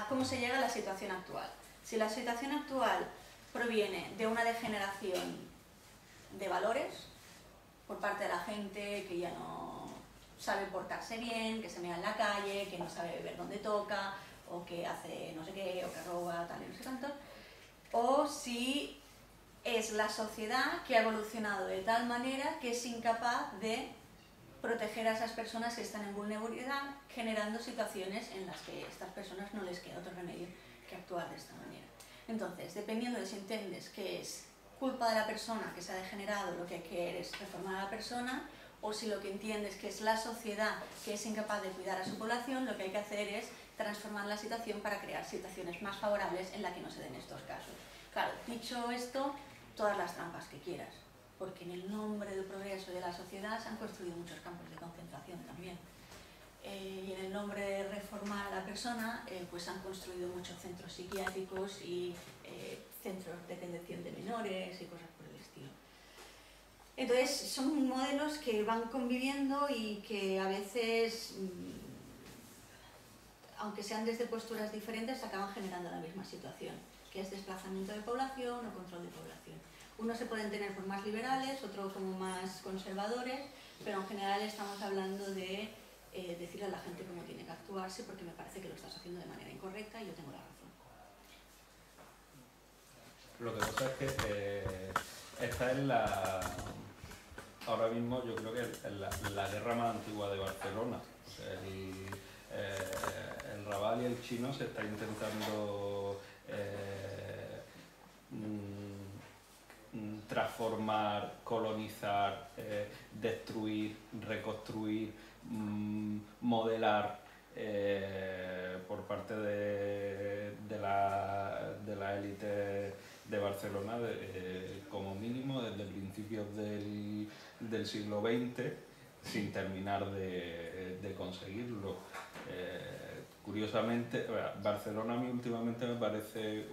cómo se llega a la situación actual. Si la situación actual proviene de una degeneración de valores por parte de la gente que ya no sabe portarse bien, que se mea en la calle, que no sabe beber donde toca, o que hace no sé qué, o que roba, tal y no sé cuánto, o si es la sociedad que ha evolucionado de tal manera que es incapaz de proteger a esas personas que están en vulnerabilidad, generando situaciones en las que a estas personas no les queda otro remedio que actuar de esta manera. Entonces, dependiendo de si entiendes que es culpa de la persona que se ha degenerado, lo que hay que hacer es reformar a la persona, o si lo que entiendes que es la sociedad que es incapaz de cuidar a su población, lo que hay que hacer es transformar la situación para crear situaciones más favorables en las que no se den estos casos. Claro, dicho esto, todas las trampas que quieras, porque en el nombre del progreso de la sociedad se han construido muchos campos de concentración también. Y en el nombre de reformar a la persona, pues han construido muchos centros psiquiátricos y centros de detención de menores y cosas por el estilo. Entonces, son modelos que van conviviendo y que a veces, aunque sean desde posturas diferentes, acaban generando la misma situación, que es desplazamiento de población o control de población. Unos se pueden tener por más liberales, otros como más conservadores, pero en general estamos hablando de decirle a la gente cómo tiene que actuarse, porque me parece que lo estás haciendo de manera incorrecta y yo tengo la razón. Lo que pasa es que esta es ahora mismo yo creo que es la guerra más antigua de Barcelona. O sea, el Raval y el Chino se está intentando transformar, colonizar, destruir, reconstruir, modelar por parte de la élite de Barcelona, como mínimo desde principios del siglo XX, sin terminar de conseguirlo. Curiosamente, Barcelona a mí últimamente me parece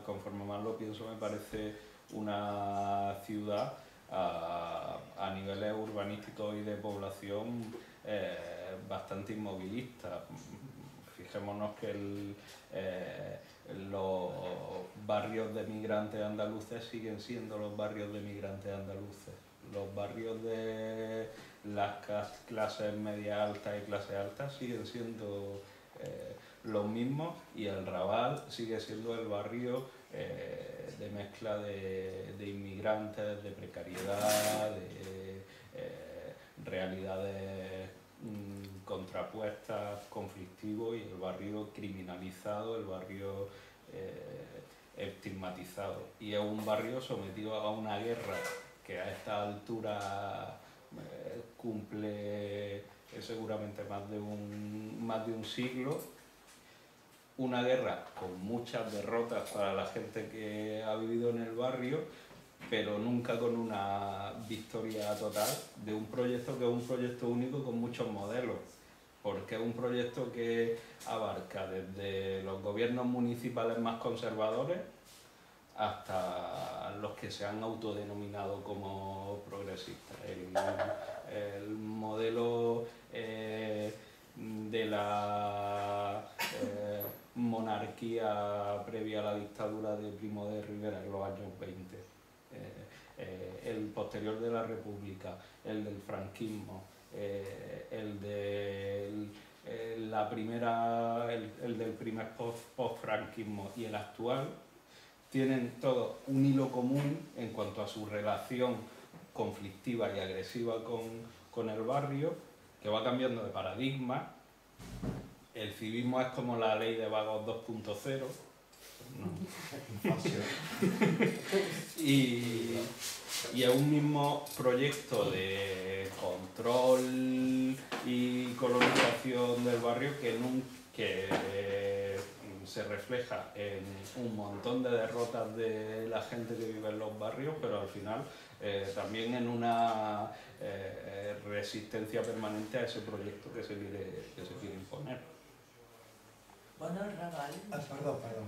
conforme más lo pienso, me parece una ciudad a niveles urbanísticos y de población bastante inmovilista. Fijémonos que los barrios de migrantes andaluces siguen siendo los barrios de migrantes andaluces. Los barrios de las clases media altas y clase alta siguen siendo los mismos, y el Raval sigue siendo el barrio de mezcla de inmigrantes, de precariedad, de realidades contrapuestas, conflictivos, y el barrio criminalizado, el barrio estigmatizado. Y es un barrio sometido a una guerra que a esta altura cumple seguramente más de un siglo. Una guerra con muchas derrotas para la gente que ha vivido en el barrio, pero nunca con una victoria total de un proyecto que es un proyecto único con muchos modelos, porque es un proyecto que abarca desde los gobiernos municipales más conservadores hasta los que se han autodenominado como progresistas. El modelo de la monarquía previa a la dictadura de Primo de Rivera en los años 20, el posterior de la República, el del franquismo, el del primer post-franquismo y el actual, tienen todos un hilo común en cuanto a su relación conflictiva y agresiva con el barrio, que va cambiando de paradigma. El civismo es como la ley de vagos 2.0, ¿no? y es un mismo proyecto de control y colonización del barrio que se refleja en un montón de derrotas de la gente que vive en los barrios, pero al final también en una resistencia permanente a ese proyecto que se quiere imponer. Bueno, el Raval... Perdó.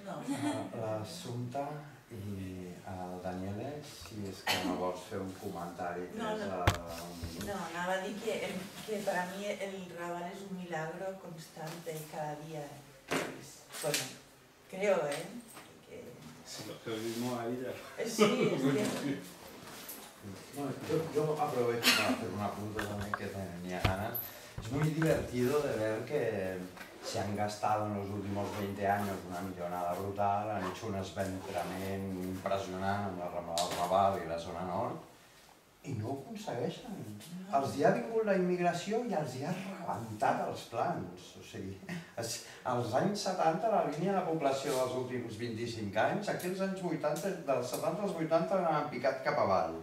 No. L'Assumpta i el Daniele, si és que no vols fer un comentari. No, anava a dir que para mí el Raval es un milagro constante cada día. Bueno, creo, Si lo que vimos a ella. Sí, es que... Bueno, yo aprovecho para hacer un apunte también que tenía ganas. Es muy divertido de ver que se han gastado en los últimos 20 años una millonada brutal, han hecho un esventrament impressionant amb la Rambla del Raval i la zona nord, i no ho aconsegueixen. Els hi ha vingut la immigració i els hi ha rebentat els plans. O sigui, als anys 70 la línia de població dels últims 25 anys, aquí als anys 80, dels 70 als 80 han picat cap avall.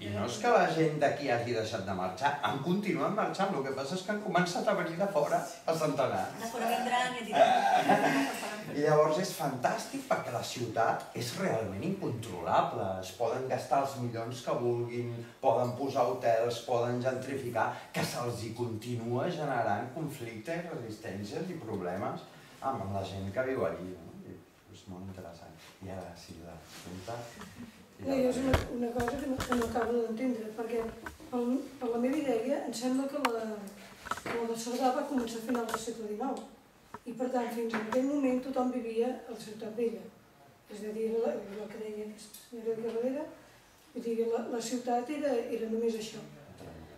I no és que la gent d'aquí hagi deixat de marxar, han continuat marxant, el que passa és que han començat a venir de fora a centenars. De fora vindran i diran. I llavors és fantàstic perquè la ciutat és realment incontrolable, es poden gastar els milions que vulguin, poden posar hotels, poden gentrificar, que se'ls hi continua generant conflictes, resistències i problemes amb la gent que viu allí. És molt interessant. I ara sí, l'Assumpta. És una cosa que no acabo d'entendre, perquè per la meva idea em sembla que la de Cerdà va començar a final del segle XIX i per tant fins en aquell moment tothom vivia a la Ciutat Vella. És a dir, el que deia aquesta senyora de darrere, vull dir, la ciutat era només això.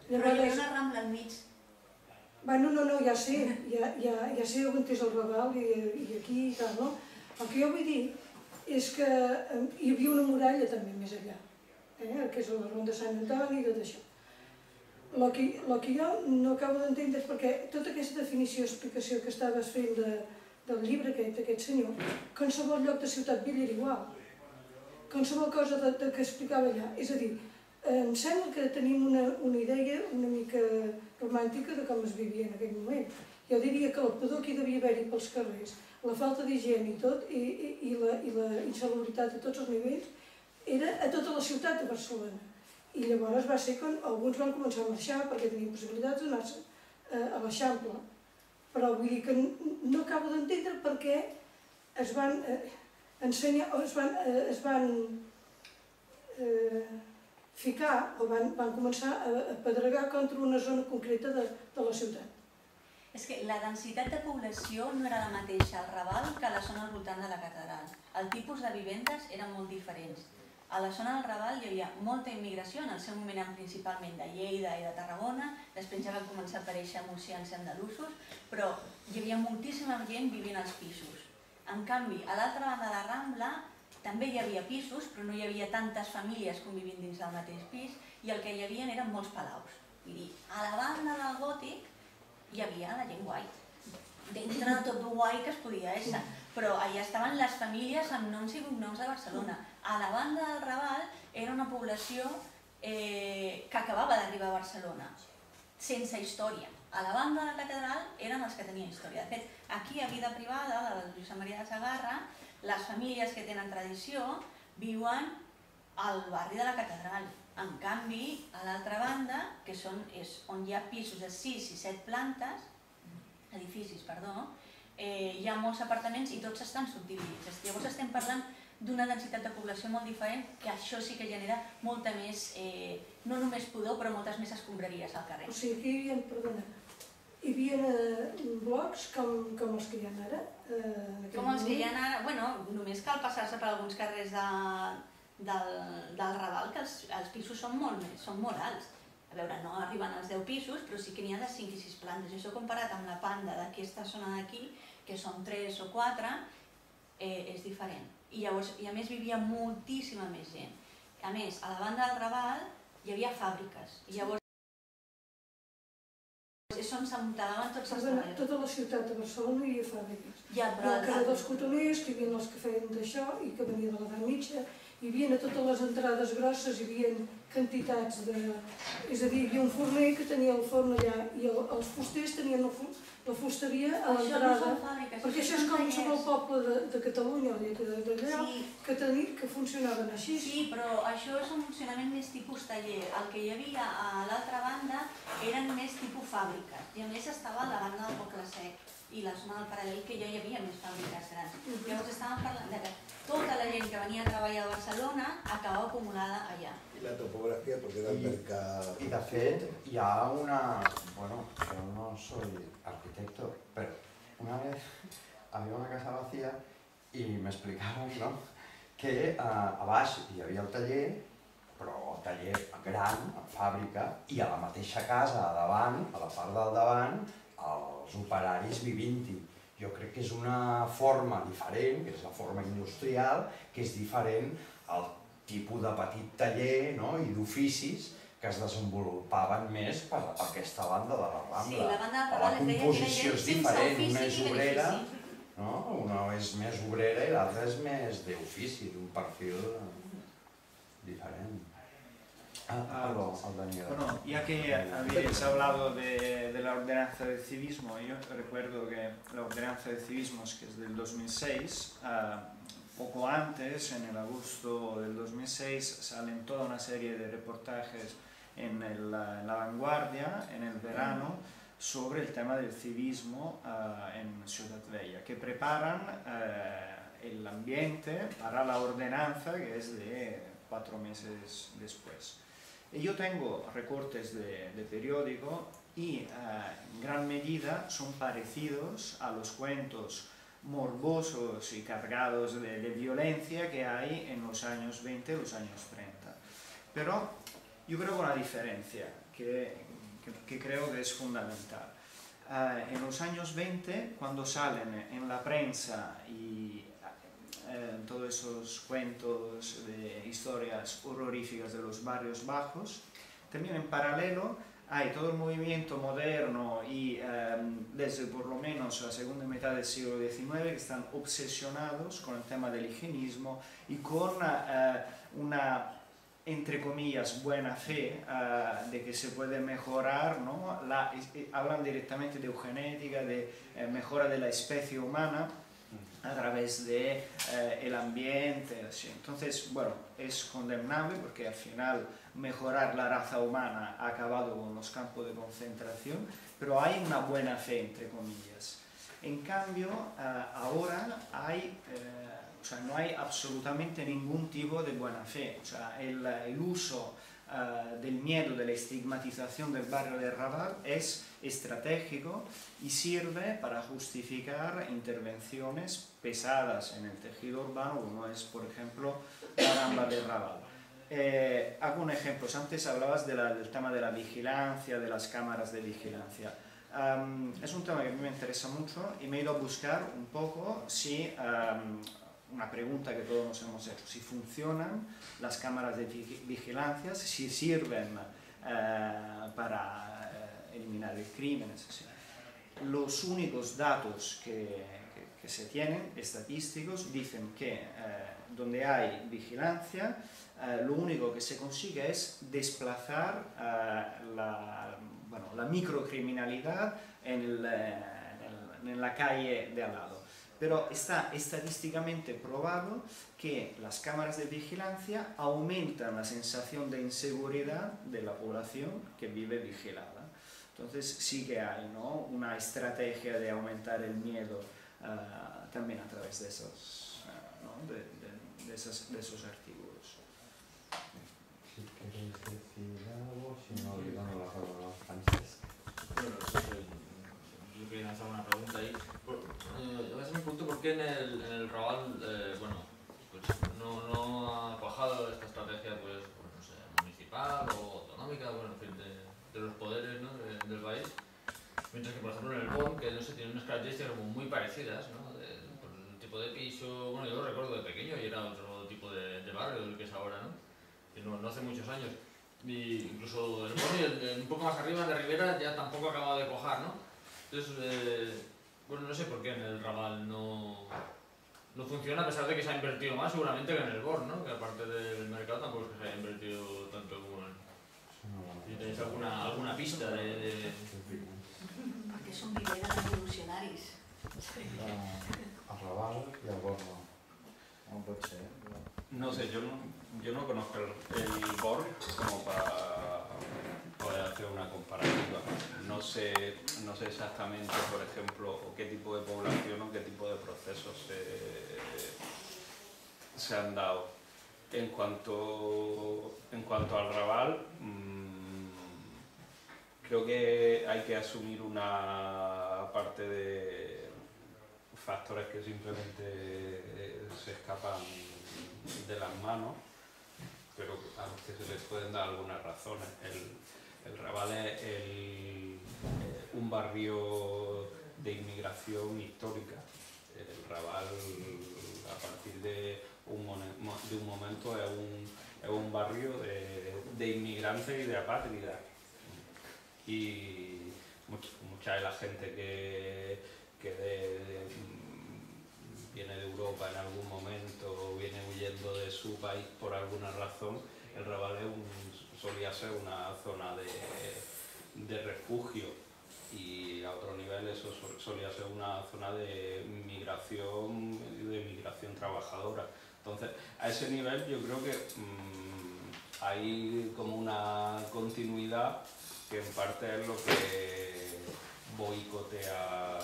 Però hi havia una rambla al mig. No, ja sé on és el Raval i aquí i tal, no? El que jo vull dir és que hi havia una muralla també més allà, que és la Ronda Sant Antoni i tot això. El que jo no acabo d'entendre és perquè tota aquesta definició i explicació que estaves fent del llibre d'aquest senyor, qualsevol lloc de Ciutat Vella era igual, qualsevol cosa que explicava allà. És a dir, em sembla que tenim una idea una mica romàntica de com es vivia en aquell moment. Jo diria que el pudor que hi devia haver-hi pels carrers, la falta d'higiene i tot, i la insalubritat a tots els nivells, era a tota la ciutat de Barcelona. I llavors va ser quan alguns van començar a marxar perquè tenien possibilitats d'anar-se a l'Eixample. Però vull dir que no acabo d'entendre per què es van ensenyar, es van ficar o van començar a pedregar contra una zona concreta de la ciutat. És que la densitat de població no era la mateixa al Raval que a la zona al voltant de la catedral. El tipus de vivendes eren molt diferents. A la zona del Raval hi havia molta immigració, en el seu moment eren principalment de Lleida i de Tarragona, després ja van començar a aparèixer murcians i andalusos, però hi havia moltíssima gent vivint als pisos. En canvi, a l'altra banda de la Rambla també hi havia pisos, però no hi havia tantes famílies convivint dins del mateix pis, i el que hi havia eren molts palaus. Vull dir, a la banda del gòtic hi havia la gent guai, dintre de tot el guai que es podia ésser, però allà estaven les famílies amb noms i cognoms de Barcelona. A la banda del Raval era una població que acabava d'arribar a Barcelona, sense història. A la banda de la catedral eren els que tenien història. De fet, aquí a Vida Privada, de la Josep Maria de Sagarra, les famílies que tenen tradició viuen al barri de la catedral. En canvi, a l'altra banda, que és on hi ha pisos de 6 i 7 plantes, edificis, perdó, hi ha molts apartaments i tots estan subdividits. Llavors estem parlant d'una densitat de població molt diferent, que això sí que genera molta més, no només pudor, però moltes més escombraries al carrer. O sigui, hi havia blocs com els que hi ha ara? Com els que hi ha ara? Bueno, només cal passar-se per alguns carrers del Raval, que els pisos són molt alts. A veure, no arriben als 10 pisos, però sí que n'hi ha de 5 i 6 plantes. I això comparat amb la panda d'aquesta zona d'aquí, que són 3 o 4, és diferent. I a més vivia moltíssima més gent. A més, a la banda del Raval hi havia fàbriques. I llavors és on s'amuntaven tots els treballadors. Tota la ciutat de Barcelona hi havia fàbriques. Hi ha el carrer dels cotoners, que hi havia els que feien d'això i que venien de l'edat mitja. Hi havia a totes les entrades grosses, hi havia quantitats de... És a dir, hi havia un forner que tenia el forn allà i els fusters tenien la fusteria a l'entrada. Això no són fàbriques, perquè això és com som el poble de Catalunya, d'allà, que funcionaven així. Sí, però això és un funcionament més tipus taller. El que hi havia a l'altra banda eren més tipus fàbriques, i a més estava a la banda del Poble Sec i la zona del Paral·lel, que ja hi havia més fàbriques grans. Llavors estàvem parlant de que tota la gent que venia a treballar a Barcelona acabava acumulada allà. I la topografia, perquè era el mercat... I de fet hi ha una... Bueno, yo no soy arquitecto, pero una vez había una casa vacía y me explicaron, ¿no?, que a baix hi havia el taller, però taller gran, fàbrica, i a la mateixa casa, a davant, a la part del davant, els operaris vivint-hi. Jo crec que és una forma diferent, que és la forma industrial, que és diferent al tipus de petit taller, no?, i d'oficis que es desenvolupaven més per aquesta banda de la Rambla. Sí, la banda de la Raval es deia que era composició gent és sense diferent, ofici una és ni obrera, benefici. no? Una és més obrera i l'altra és més d'ofici, d'un perfil diferent. Perdó, el Daniel. Bueno, ya que habéis hablado de la ordenanza del civismo, yo recuerdo que la ordenanza de civismos, que es del 2006, poco antes, en el agosto del 2006, salen toda una serie de reportajes en La Vanguardia, en el verano, sobre el tema del civismo en Ciudad Vella, que preparan el ambiente para la ordenanza, que es de 4 meses después. Y yo tengo recortes de periódico y en gran medida son parecidos a los cuentos morbosos y cargados de violencia que hay en los años 20 y los años 30. Pero yo creo que una diferencia que creo que es fundamental. En los años 20, cuando salen en la prensa y todos esos cuentos de historias horroríficas de los barrios bajos, también en paralelo hay todo el movimiento moderno y desde por lo menos la segunda mitad del siglo XIX que están obsesionados con el tema del higienismo y con una, entre comillas, buena fe de que se puede mejorar, ¿no? Hablan directamente de eugenética, de mejora de la especie humana a través de el ambiente, así. Entonces, bueno, es condenable porque al final mejorar la raza humana ha acabado con los campos de concentración, pero hay una buena fe, entre comillas. En cambio, ahora hay, o sea, no hay absolutamente ningún tipo de buena fe. O sea, el uso del miedo, de la estigmatización del barrio de Raval es estratégico y sirve para justificar intervenciones pesadas en el tejido urbano, como es, por ejemplo, la Rambla de Raval. Hago un ejemplo. Antes hablabas del tema de la vigilancia, de las cámaras de vigilancia. Es un tema que a mí me interesa mucho y me he ido a buscar un poco si... una pregunta que todos nos hemos hecho, si funcionan las cámaras de vigilancia, si sirven para eliminar el crimen, etc. Los únicos datos que se tienen, estadísticos, dicen que donde hay vigilancia, lo único que se consigue es desplazar la microcriminalidad en la calle de al lado. Pero está estadísticamente probado que las cámaras de vigilancia aumentan la sensación de inseguridad de la población que vive vigilada. Entonces sí que hay, ¿no?, una estrategia de aumentar el miedo también a través de esos, de esos artículos. Si queréis decir algo, si no, le damos la palabra a Francesc. Bueno, yo quería lanzar una pregunta ahí. A veces me pregunto por qué en el Raval, bueno, pues no ha cuajado esta estrategia, pues no sé, municipal o autonómica, bueno, en fin, de los poderes, ¿no?, del país. Mientras que, por ejemplo, en el BON, que no sé, tiene unas características como muy parecidas, ¿no?, por el tipo de piso, bueno, yo lo recuerdo de pequeño y era otro tipo de barrio del que es ahora, ¿no?, que no hace muchos años. Y incluso el BON y un poco más arriba de Rivera ya tampoco acaba de cuajar, ¿no? Entonces, bueno, no sé por qué en el Raval no funciona, a pesar de que se ha invertido más seguramente que en el BOR, ¿no?, que aparte del mercado tampoco es que se haya invertido tanto como en... Si tenéis alguna pista de... Perquè són viveres revolucionaris. El Raval y el BOR no. No pot ser. No sé, yo no conozco el BOR como para poder hacer una comparativa. No sé exactamente, por ejemplo, qué tipo de población o qué tipo de procesos se han dado. En cuanto al Raval, creo que hay que asumir una parte de factores que simplemente se escapan de las manos, pero a los que se les pueden dar algunas razones. El Raval es un barrio de inmigración histórica. El Raval, a partir de un momento, es un barrio de inmigrantes y de apátridas. Y mucha de la gente que viene de Europa en algún momento, viene huyendo de su país por alguna razón, el Raval solía ser una zona de refugio, y a otro nivel eso solía ser una zona de migración trabajadora. Entonces, a ese nivel yo creo que hay como una continuidad que en parte es lo que boicotea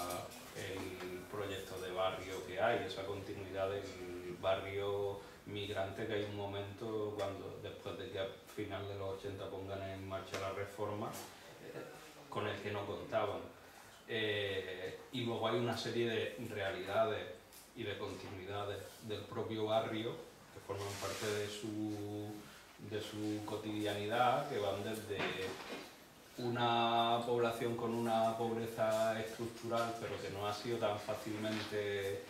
el proyecto de barrio que hay, esa continuidad del barrio migrante, que hay un momento cuando, después de que a final de los 80 pongan en marcha la reforma, con el que no contaban. Y luego hay una serie de realidades y de continuidades del propio barrio que forman parte de su cotidianidad, que van desde una población con una pobreza estructural, pero que no ha sido tan fácilmente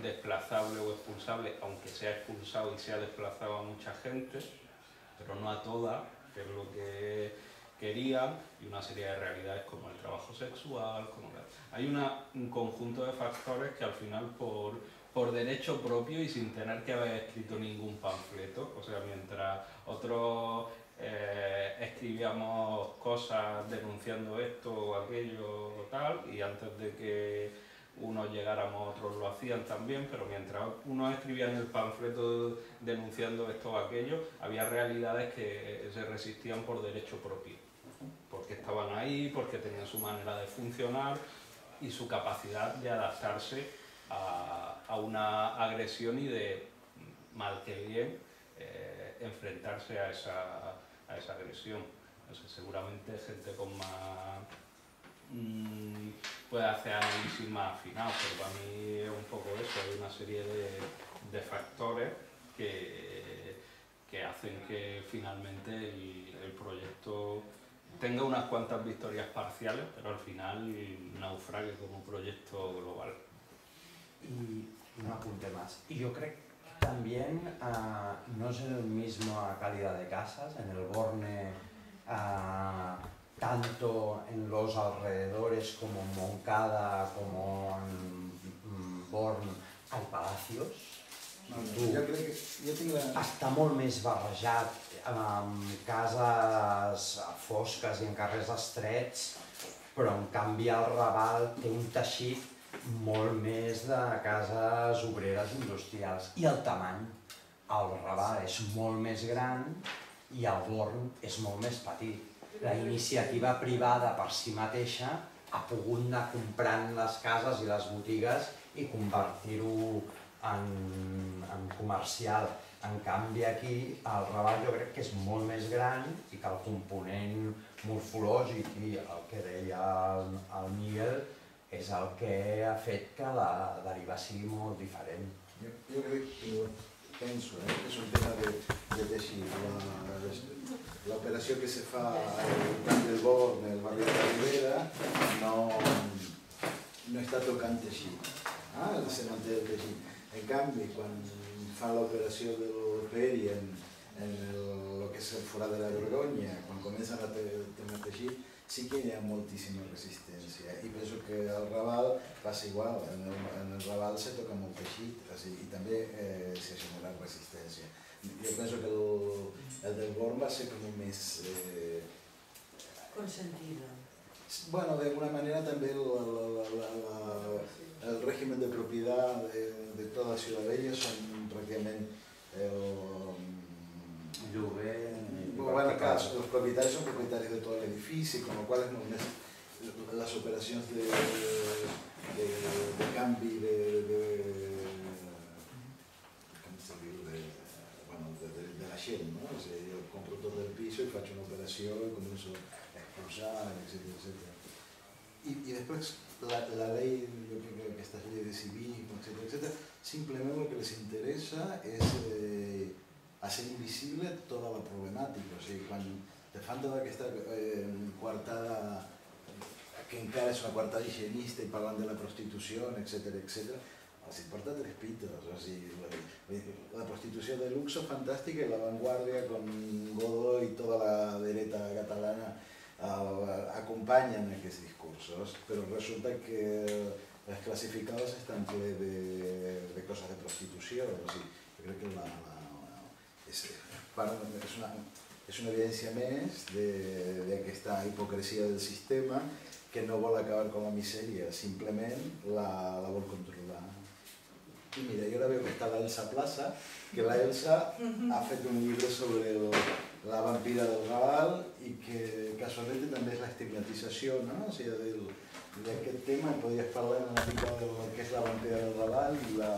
desplazable o expulsable, aunque se ha expulsado y se ha desplazado a mucha gente, pero no a toda, que es lo que querían, y una serie de realidades como el trabajo sexual, hay un conjunto de factores que al final por derecho propio y sin tener que haber escrito ningún panfleto, o sea, mientras otros escribíamos cosas denunciando esto o aquello o tal, y antes de que unos llegáramos otros lo hacían también, pero mientras unos escribían el panfleto denunciando esto o aquello, había realidades que se resistían por derecho propio, porque estaban ahí, porque tenían su manera de funcionar y su capacidad de adaptarse a una agresión y de, mal que bien, enfrentarse a esa agresión. O sea, seguramente gente con más puede hacer análisis más afinados, pero para mí es un poco eso, hay una serie de factores que hacen que finalmente el proyecto tenga unas cuantas victorias parciales, pero al final naufrague como proyecto global. Y un apunte más. Y yo creo que también no es el mismo calidad de casas. En el Borne, tanto en los alrededores como en Moncada, como en Born, hay palacios. Jo crec que jo tinc la... Està molt més barrejat amb cases fosques i en carrers estrets, però en canvi el Raval té un teixit molt més de cases obreres industrials. I el tamany. El Raval és molt més gran i el Born és molt més petit. La iniciativa privada per si mateixa ha pogut anar comprant les cases i les botigues i convertir-ho en comercial. En canvi aquí el Raval jo crec que és molt més gran i que el component morfològic i el que deia el Miguel és el que ha fet que la deriva sigui molt diferent. Jo crec que penso que és un tema de teixit. L'operació que se fa al Camp del Born, en el barri de la Ribera, no està tocant teixit, se manté el teixit. En canvi, quan fan l'operació del PERI en el que és el Forat de la Vergonya, quan comencen a tenir teixit, sí que hi ha moltíssima resistència. I penso que al Raval passa igual, en el Raval se toca molt teixit i també s'ha generat resistència. Jo penso que el del Born va ser com més... Consentido. Bueno, de alguna manera també el régimen de propietat de tota Ciudad Vella són pràcticament lloguer... Bueno, clar, els propietaris són propietaris de tot l'edifici, amb la qual és molt més las operaciones de canvi de la gent, no? O sigui, jo compro tot el piso i faig una operació i començo a expulsar, etc. Y después la ley, yo creo que estas leyes de civismo, etc., simplemente lo que les interesa es hacer invisible toda la problemàtica. O sigui, quan te fan tota aquesta coartada, que encara és una coartada higienista i parlant de la prostitució, etc., els importa tres pitos. O sigui, la prostitució de luxo fantàstica i la vanguardia con Godó i tota la dreta catalana acompañan aquests discursos, però resulta que les classificades estan ple de coses de prostitució. O sigui, jo crec que és una evidència més d'aquesta hipocresia del sistema que no vol acabar con la misèria, simplement la vol controlar. I mira, jo ara veu que està la Elsa Plaza, que la Elsa ha fet un llibre sobre la vampira del Raval i que casualment també és l'estigmatització, no? O sigui, d'aquest tema podries parlar una mica del que és la vampira del Raval i la...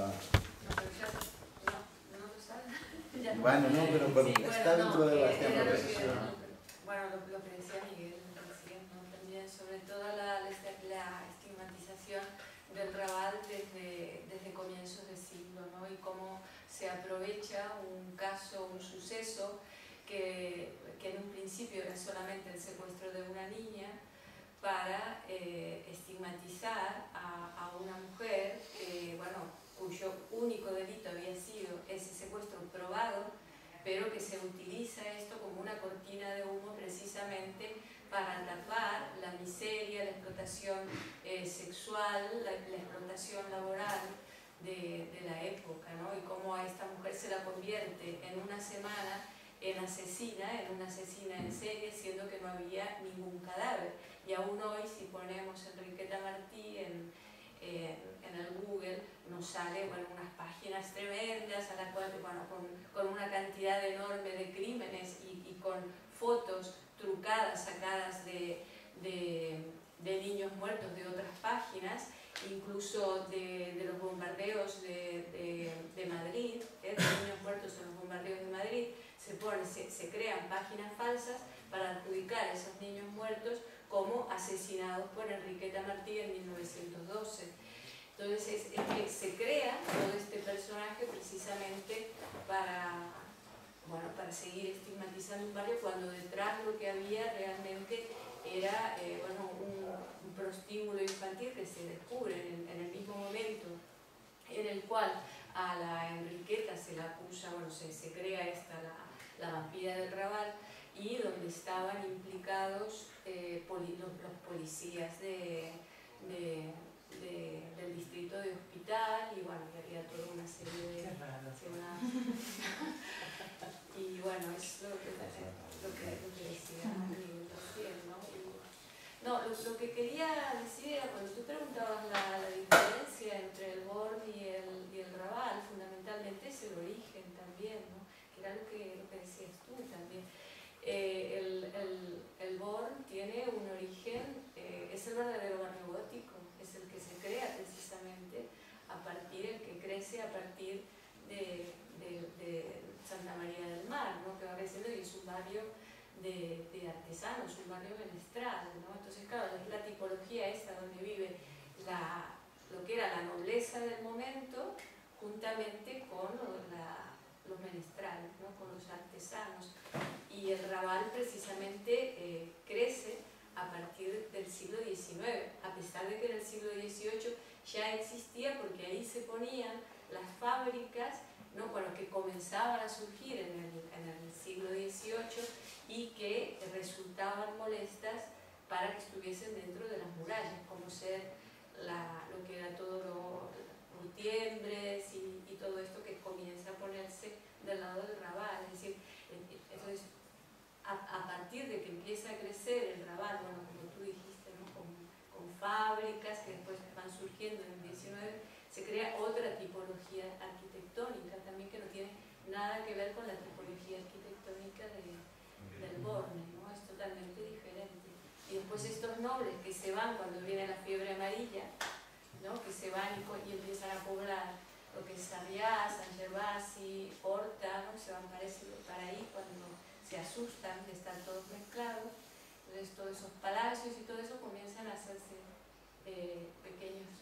Bueno, no, pero está dentro de la estigmatización. Bueno, lo que decía Miguel recién, ¿no? También sobre todo la estigmatización del Raval desde comienzos de siglo, ¿no? Y cómo se aprovecha un caso, un suceso que en un principio era solamente el secuestro de una niña para estigmatizar a una mujer que, bueno, cuyo único delito había sido ese secuestro probado, pero que se utiliza esto como una cortina de humo precisamente para tapar la miseria, la explotación sexual, la explotación laboral de la época, ¿no? Y cómo a esta mujer se la convierte en una semana en una asesina en serie, siendo que no había ningún cadáver. Y aún hoy, si ponemos Enriqueta Martí en el Google, nos sale, bueno, unas páginas tremendas a las cuales, bueno, con una cantidad enorme de crímenes y con fotos trucadas, sacadas de niños muertos de otras páginas, incluso de los bombardeos de Madrid, de niños muertos en los bombardeos de Madrid. Se crean páginas falsas para adjudicar a esos niños muertos como asesinados por Enriqueta Martí en 1912. Entonces es que se crea todo este personaje precisamente para seguir estigmatizando un barrio, cuando detrás lo que había realmente era un prostíbulo infantil que se descubre en el mismo momento en el cual a la Enriqueta se la acusa, se crea la vampira del Raval, y donde estaban implicados los policías del distrito de Hospital, y bueno, había toda una serie de... Y bueno, es lo que decía Miguel recién, ¿no? Lo que quería decir era, cuando tú preguntabas la diferencia entre el Born y el Raval, fundamentalmente es el origen también, ¿no? Que era lo que decías tú también. El Born tiene un origen, es el verdadero barrio gótico, es el que se crea precisamente el que crece a partir de Santa María del Mar, ¿no? Que va creciendo y es un barrio de artesanos, un barrio menestral, ¿no? Entonces, claro, es la tipología esta donde vive lo que era la nobleza del momento, juntamente con los menestrales, ¿no? Con los artesanos. Y el Raval precisamente crece a partir del siglo XIX, a pesar de que en el siglo XVIII ya existía, porque ahí se ponían las fábricas, ¿no? Bueno, que comenzaban a surgir en el siglo XVIII y que resultaban molestas para que estuviesen dentro de las murallas, como ser lo que era todo los tiembres y todo esto que comienza a ponerse del lado del Raval. Es decir, entonces, a partir de que empieza a crecer el Raval, bueno, como tú dijiste, ¿no? con fábricas que después van surgiendo en el XIX, se crea otra tipología arquitectónica también, que no tiene nada que ver con la tipología arquitectónica del Borne, ¿no? Es totalmente diferente. Y después pues estos nobles que se van cuando viene la fiebre amarilla, ¿no? Que se van y empiezan a poblar lo que es Sarriá, San Gervasi, Horta, ¿no? Se van para ahí cuando se asustan de estar todos mezclados. Entonces todos esos palacios y todo eso comienzan a hacerse pequeños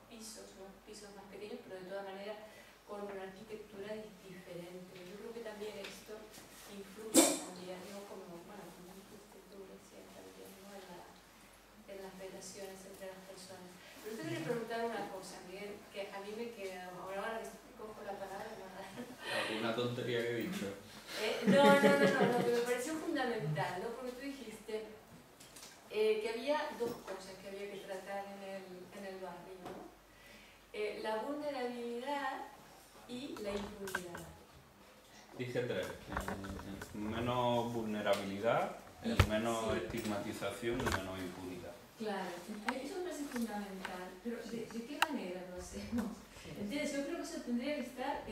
pisos, ¿no? Pisos más pequeños, pero de todas maneras con una arquitectura diferente. Yo creo que también esto influye también, ¿no? Como influye tú decías también, ¿no? En las relaciones entre las personas. Pero te quería preguntar una cosa, Miguel, que a mí me queda, ahora que cojo la palabra, ¿Alguna tontería que he dicho? No, que me pareció fundamental, ¿no? Porque tú dijiste que había dos cosas que había que tratar en el barrio, ¿no? La vulnerabilidad y la impunidad. Dije tres. Menos vulnerabilidad, menos estigmatización y menos impunidad. Claro, eso me parece fundamental, pero ¿de qué manera lo hacemos? ¿Entiendes? Yo creo que eso tendría que estar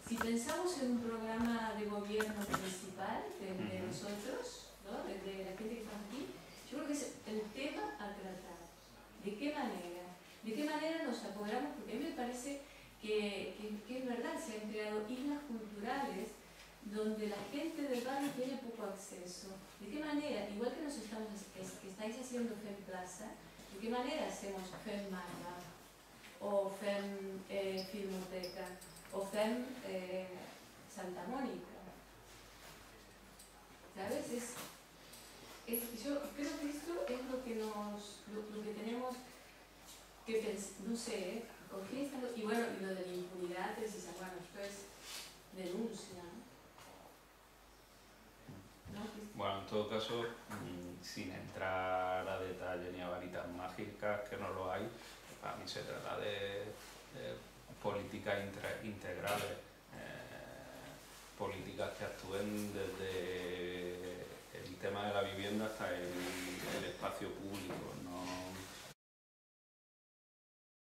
si pensamos en un programa de gobierno principal de nosotros, ¿no? De la gente que está aquí, yo creo que es el tema a tratar. ¿De qué manera? ¿De qué manera nos apoderamos? Porque a mí me parece que es verdad, se han creado islas culturales donde la gente del barrio tiene poco acceso. ¿De qué manera? Igual que que estáis haciendo FEM Plaza, ¿de qué manera hacemos FEM Málaga? O FEM Filmoteca? O FEM Santa Mónica? ¿Sabes? Yo creo que esto es lo que tenemos que pensar, no sé, ¿con quién está? Y bueno, y lo de la impunidad, bueno, esto es denuncia, ¿no? Bueno, en todo caso, sin entrar a detalle ni a varitas mágicas, que no lo hay, para mí se trata de políticas integrales, políticas que actúen desde el tema de la vivienda hasta el espacio público, no